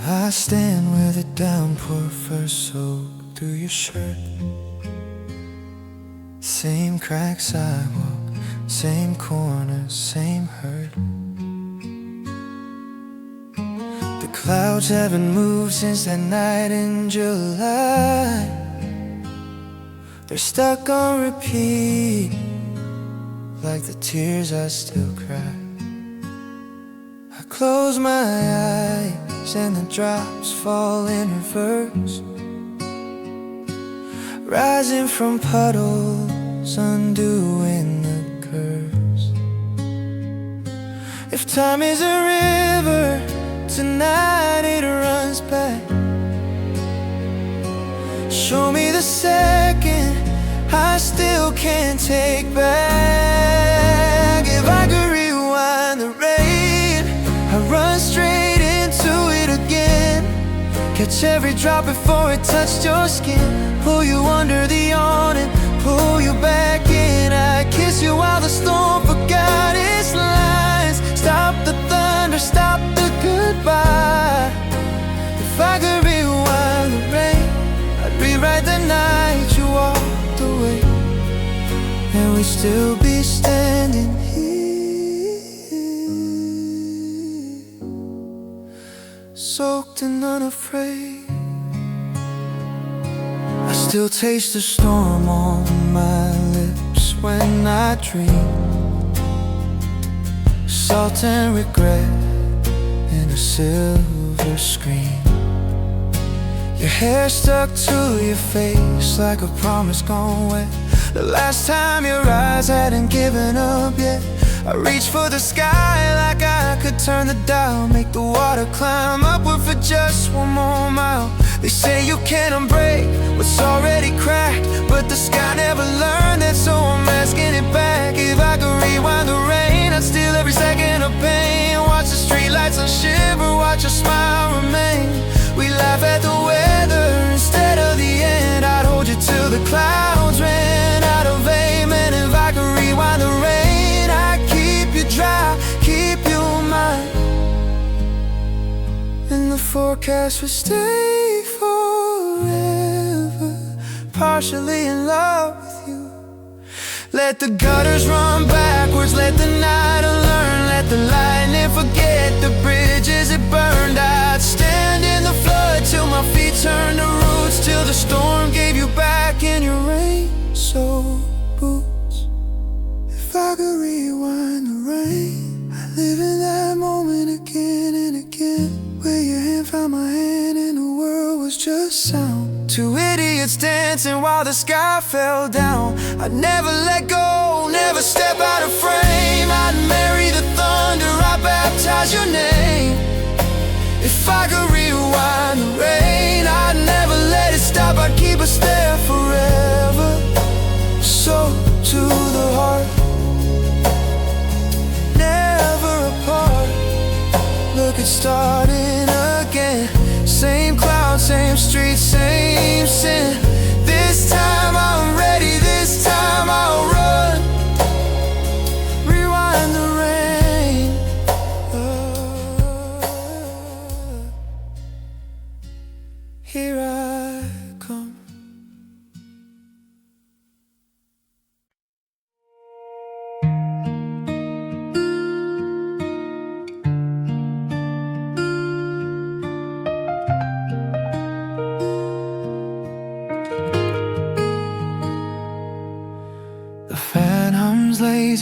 I stand where the downpour first soaked through your shirt. Same cracked sidewalk, same corners, same hurt. The clouds haven't moved since that night in July. They're stuck on repeat, like the tears I still cry. I close my eyes and the drops fall in reverse, rising from puddles, undoing the curves. If time is a river, tonight it runs back. Show me the second I still can't take back. If I could rewind the rain, I'd run straight into it again. Catch every drop before it touched your skin. Pull you under the awning, pull you back in. I kiss you while the storm forgot its lines. Stop the thunder, stop the goodbye. If I could rewind the rain, I'd rewrite the night you walked away, and we'd still be standing here, soaked and unafraid. I still taste the storm on my lips when I dream. Salt and regret in a silver screen. Your hair stuck to your face like a promise gone wet. The last time your eyes hadn't given up yet. I reached for the sky like I could turn the dial, make the water climb upward for just one more mile. They say you can't unbreak what's already cracked, but the sky never learned that, so I'm asking it back. If I could rewind the rain, I'd steal every second of pain. Watch the streetlights unshiver, watch your smile remain. We laugh at the weather instead of the end. I'd hold you till the clouds ran out of aim. And if I could rewind the rain, I'd keep you dry, keep you mine. And the forecast would stay forever, partially in love with you. Let the gutters run backwards, let the night unlearn. Let the lightning forget the bridges it burned. I'd stand in the flood till my feet turned to roots, till the storm gave you back in your rain-soaked boots. If I could rewind the rain, I'd live in that moment again and again, where your hand found my hand and the world was just sound. Two idiots dancing while the sky fell down. I'd never let go, never step out of frame. I'd marry the thunder, I'd baptize your name. If I could rewind the rain, I'd never let it stop. I'd keep us there forever, so to the heart, never apart. Look, it's starting again. Same cloud, same street, same sin. This time I'm ready, this time I'll run.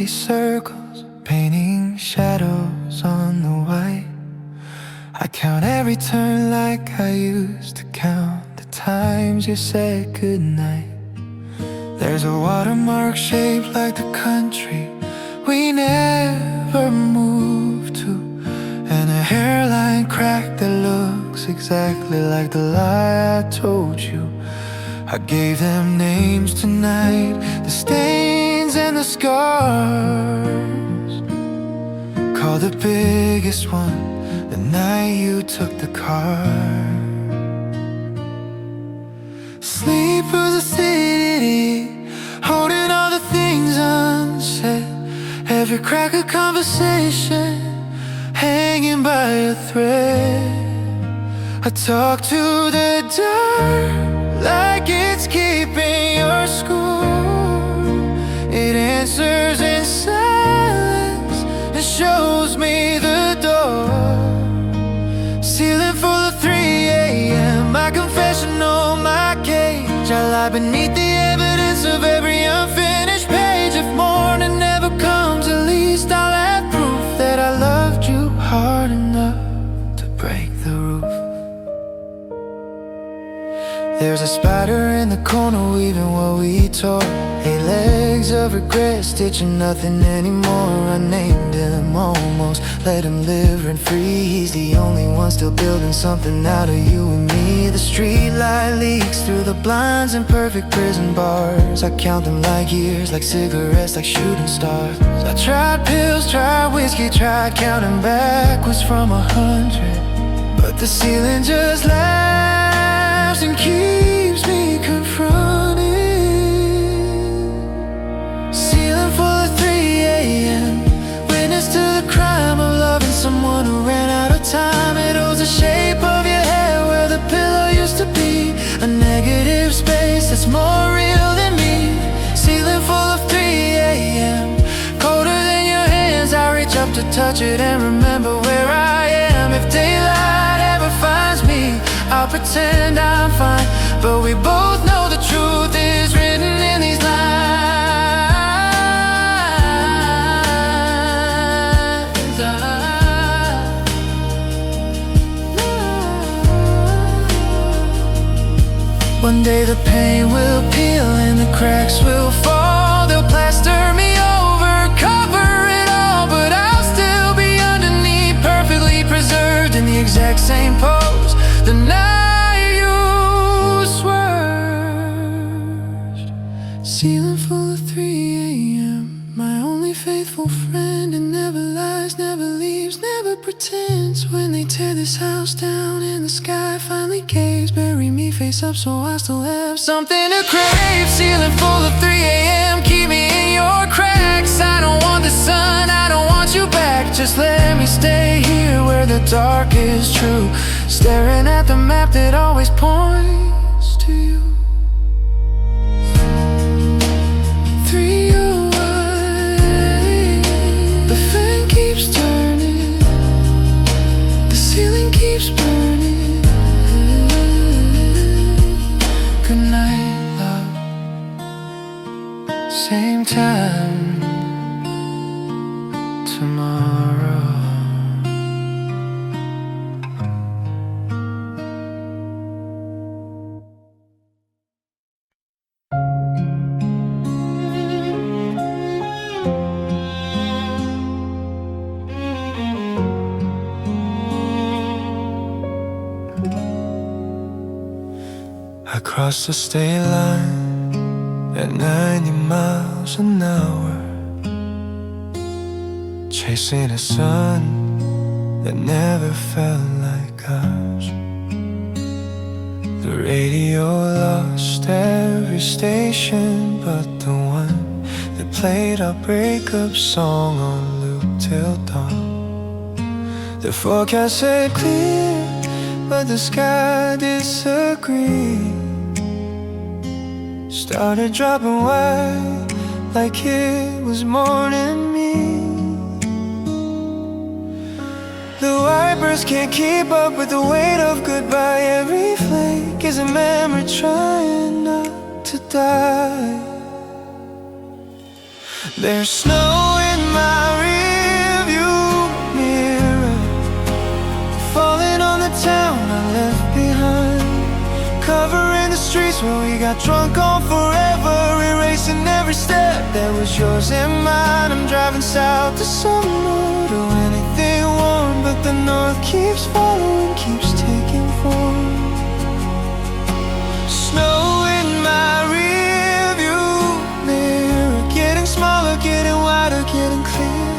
crazy circles, painting shadows on the white. I count every turn like I used to count the times you said goodnight. There's a watermark shaped like the country we never moved to, and a hairline crack that looks exactly like the lie I told you. I gave them names tonight, the stains and the scars. Called the biggest one the night you took the car. Sleep was a city, holding all the things unsaid. Every crack of conversation, hanging by a thread. I talk to the dark like it's keeping your score. It answers in silence and shows me the door. Ceiling full of 3 a.m., my confessional, my cage. I lie beneath the evidence of every unfinished page. If morning never comes, at least I'll have proof that I loved you hard enough to break the roof. There's a spider in the corner weaving what we tore. 8 legs of regret, stitching nothing anymore. I named him almost, let him live rent free. He's the only one still building something out of you and me. The streetlight leaks through the blinds in perfect prison bars. I count them like years, like cigarettes, like shooting stars. I tried pills, tried whiskey, tried counting backwards from 100, but the ceiling just laughs and keeps me confronted. Ceiling full of 3 a.m., witness to the crime of loving someone who ran out of time. It holds the shape of your hair where the pillow used to be, a negative space that's more real than me. Ceiling full of 3 a.m., colder than your hands. I reach up to touch it and remember where I am. If daylight ever finds me, I'll pretend I'm fine, but we both know the truth is written in these lines. One day the pain will peel and the cracks will fall. They'll plaster me over, cover it all, but I'll still be underneath, perfectly preserved in the exact same pose the night you swerved. Ceiling full of 3 a.m., my only faithful friend, and never lies, never leaves, never pretends. When they tear this house down and the sky finally caves, bury me face up so I still have something to crave. Ceiling full of 3 a.m., keep me in your cracks. I don't want the sun, I don't want you back. Just let me stay here where the dark is true, staring at the map that always points to you. 308, the fan keeps turning, the ceiling keeps burning. Good night, love. Same time tomorrow. I crossed the state line at 90 miles an hour, chasing a sun that never felt like ours. The radio lost every station but the one that played our breakup song on loop till dawn. The forecast said clear, but the sky disagreed. Started dropping white like it was morning me. The wipers can't keep up with the weight of goodbye. Every flake is a memory trying not to die. There's snow my rearview mirror, falling on the town I left behind, covering the streets where we got drunk on forever, erasing every step that was yours and mine. I'm driving south to summer, to anything warm, but the north keeps following, keeps taking form. Snow in my rearview mirror, getting smaller, getting wider, getting clear.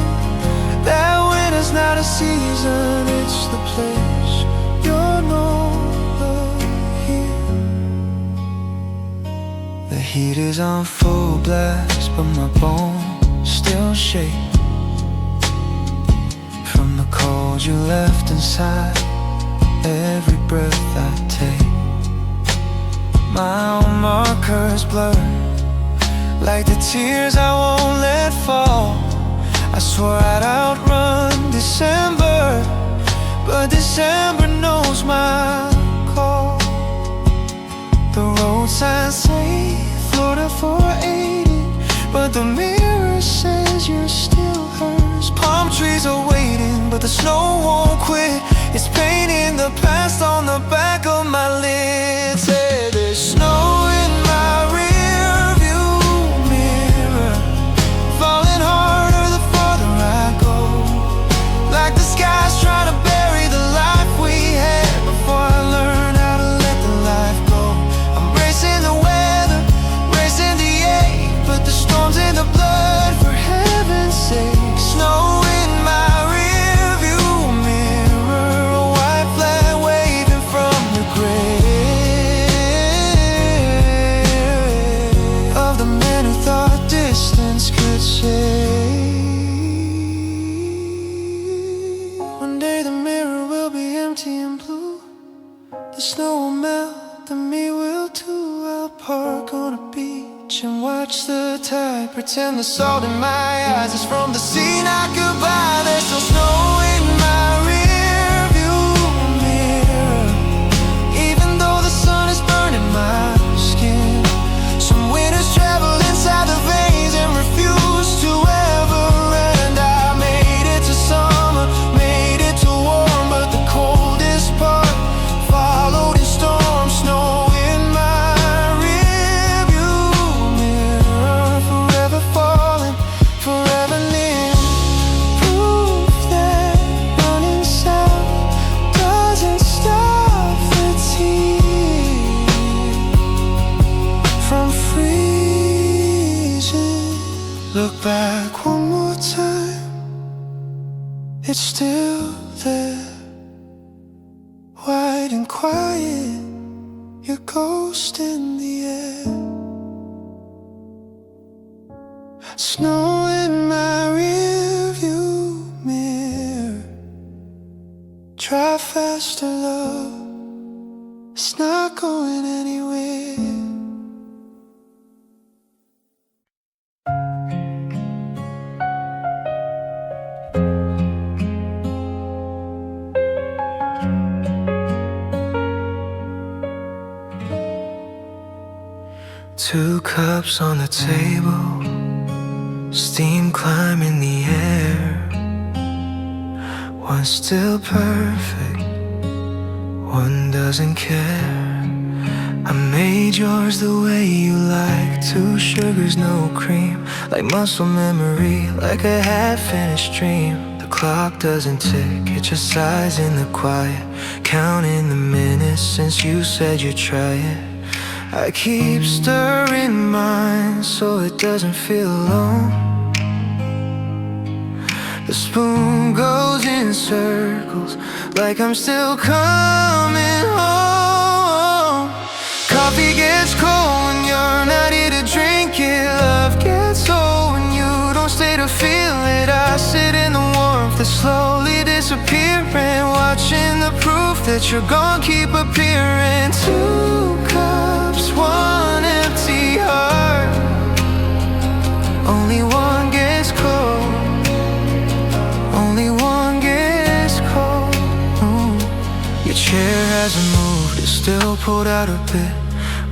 That winter's not a season, it's the place. You're no longer here. The heat is on full blast, but my bones still shake from the cold you left inside every breath I take. My own markers blur, like the tears I won't let fall. I swore I'd outrun December, but December knows my call. The road signs say Florida 480, but the mirror says you're still hers. Palm trees are waiting, but the snow won't quit. It's painting the past on the back of my lids. Hey, there's snow in my rearview mirror, falling harder the farther I go, like the sky's trying to bury the life we had before I learned how to let the life go. I'm bracing the weather, bracing the ache, but the storm's in the blood, for heaven's sake. Snow in my rearview mirror, a white flag waving from the grave of the men who thought distance could save. One day the mirror will be empty and blue, the snow will melt and me will too. I'll park on a beach and watch the tide, pretend the salt in my eyes is from the sea. Not goodbye, there's still snow in my rearview mirror, even though the sun is burning my skin. Some winters travel inside the veins and refuse to ever end. I made it to summer, made it to warm, but the coldest part followed in storm. Snow in my rearview mirror, forever falling, forever near. Proof that running south doesn't stop the tears from freezing. Look back one more time, it's still there, white and quiet, your ghost in the air. Snow in my rearview mirror, drive faster, love, it's not going anywhere. Two cups on the table, steam climbing the air. One's still perfect, one doesn't care. I made yours the way you like, 2 sugars, no cream, like muscle memory, like a half-finished dream. The clock doesn't tick, it just sighs in the quiet, counting the minutes since you said you'd try it. I keep stirring mine so it doesn't feel alone. The spoon goes in circles, like I'm still coming home. Coffee gets cold when you're not here to drink it. Love gets old when you don't stay to feel it. I sit in the warmth that's slowly disappearing, watching the proof that you're gonna keep appearing. 2 cups, 1 empty heart, only one gets cold, only one gets cold. Your chair hasn't moved, it's still pulled out a bit,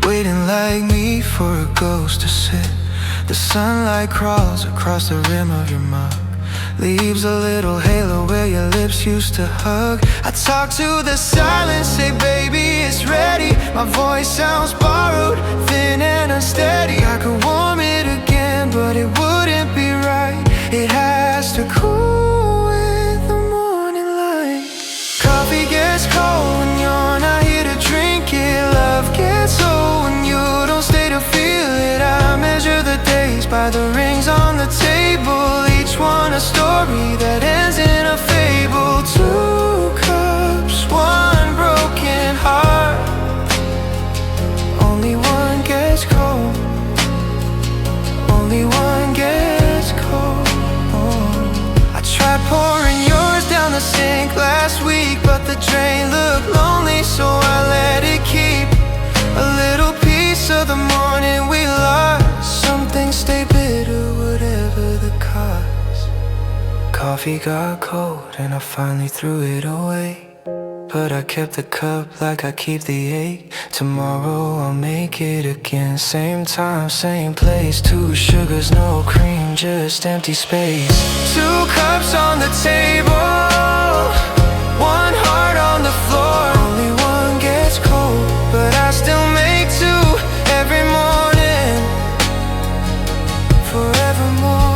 waiting like me for a ghost to sit. The sunlight crawls across the rim of your mug, leaves a little halo where your lips used to hug. I talk to the silence, say baby it's ready. My voice sounds borrowed, thin and unsteady. I could warm it again, but it wouldn't be right. It has to cool with the morning light. Coffee gets cold when you're not here to drink it. Love gets old when you don't stay to feel it. I measure the days by the rings on the table, each one a story that ends in a fable. 2 cups, 1 broken heart. Only one gets cold. Only one gets cold. I tried pouring yours down the sink last week, but the drain looked lonely, so I let it keep a little piece of the morning we lost. Some things stay bitter, whatever the cost. Coffee got cold and I finally threw it away, but I kept the cup like I keep the ache. Tomorrow I'll make it again. Same time, same place. 2 sugars, no cream, just empty space. 2 cups on the table, 1 heart on the floor. Only one gets cold, but I still make 2 every morning, forevermore.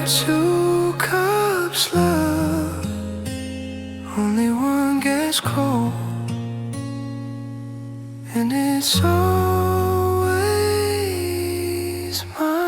2 cups, love. Only one gets cold, and it's always mine.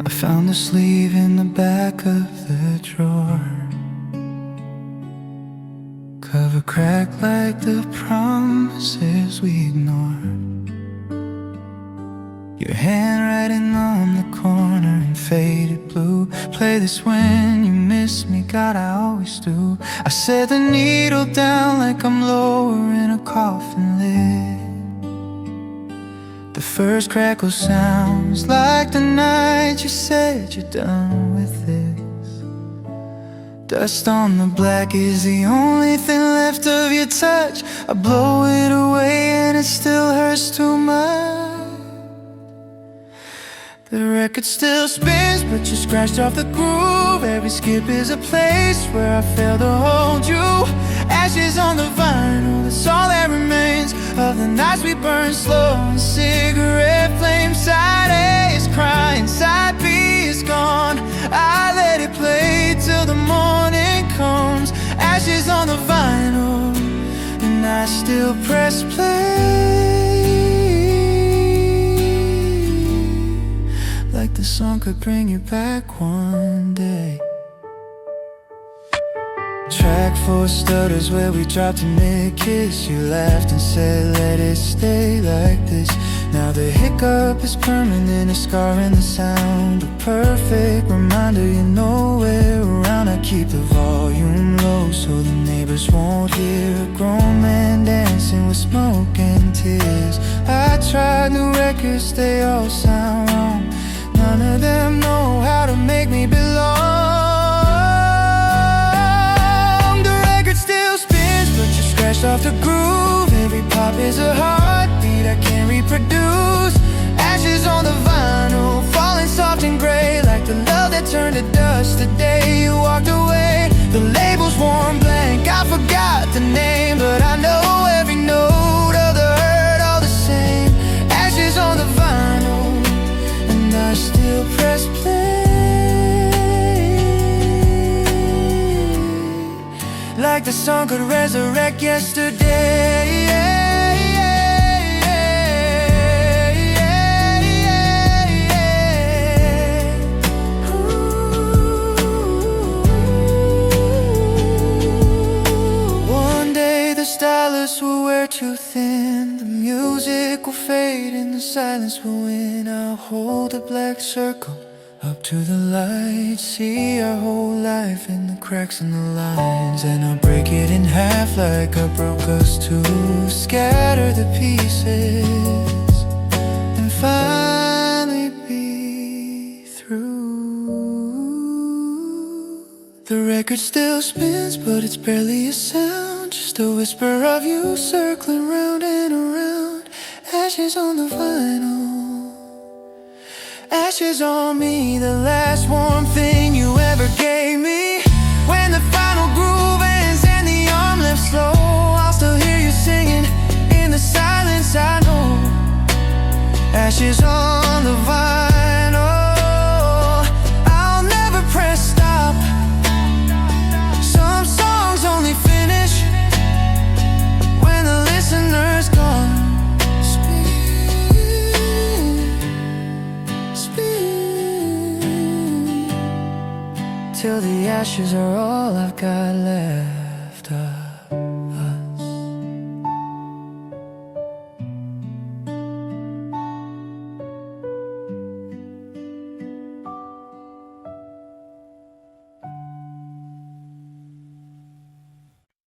I found the sleeve in the back of the drawer, cover cracked like the promises we ignored. Your handwriting on the corner in faded blue. Play this when you miss me, God, I always do. I set the needle down like I'm lowering a coffin lid. The first crackle sounds like the night you said you're done with this. Dust on the black is the only thing left of your touch. I blow it away and it still hurts too much. The record still spins, but you scratched off the groove. Every skip is a place where I failed to hold you. Ashes on the vinyl, that's all that remains of the nights we burned slow in cigarette flames. Side A is crying, side B is gone. I let it play till the morning comes. Ashes on the vinyl, and I still press play. Like the song could bring you back one day. Track 4 stutters where we dropped a mid-kiss. You laughed and said let it stay like this. Now the hiccup is permanent, a scar in the sound. A perfect reminder you're nowhere around. I keep the volume low so the neighbors won't hear a grown man dancing with smoke and tears. I tried new records, they all sound wrong. None of them know how to make me belong. The record still spins, but you scratched off the groove. Every pop is a heartbeat I can't reproduce. Ashes on the vinyl, falling soft and gray, like the love that turned to dust the day you walked away. The label's worn blank, I forgot the name, but I know every note of the hurt all the same. Ashes on the vinyl, and I still press play. Like the song could resurrect yesterday. One day the stylus will wear too thin. The music will fade and the silence will win. I'll hold a black circle up to the light, see our whole life in the cracks in the lines. And I'll break it in half like I broke us too. Scatter the pieces and finally be record still spins, but it's barely a sound, just a whisper of you circling round and around. Ashes on the vinyl, ashes on me, the last warm thing you ever gave me. When the final groove ends and the arm lifts slow, I'll still hear you singing in the silence, I know. Ashes on the vinyl, I'll never press stop. Some songs only finish when the listener's gone. Spin till the ashes are all I've got left.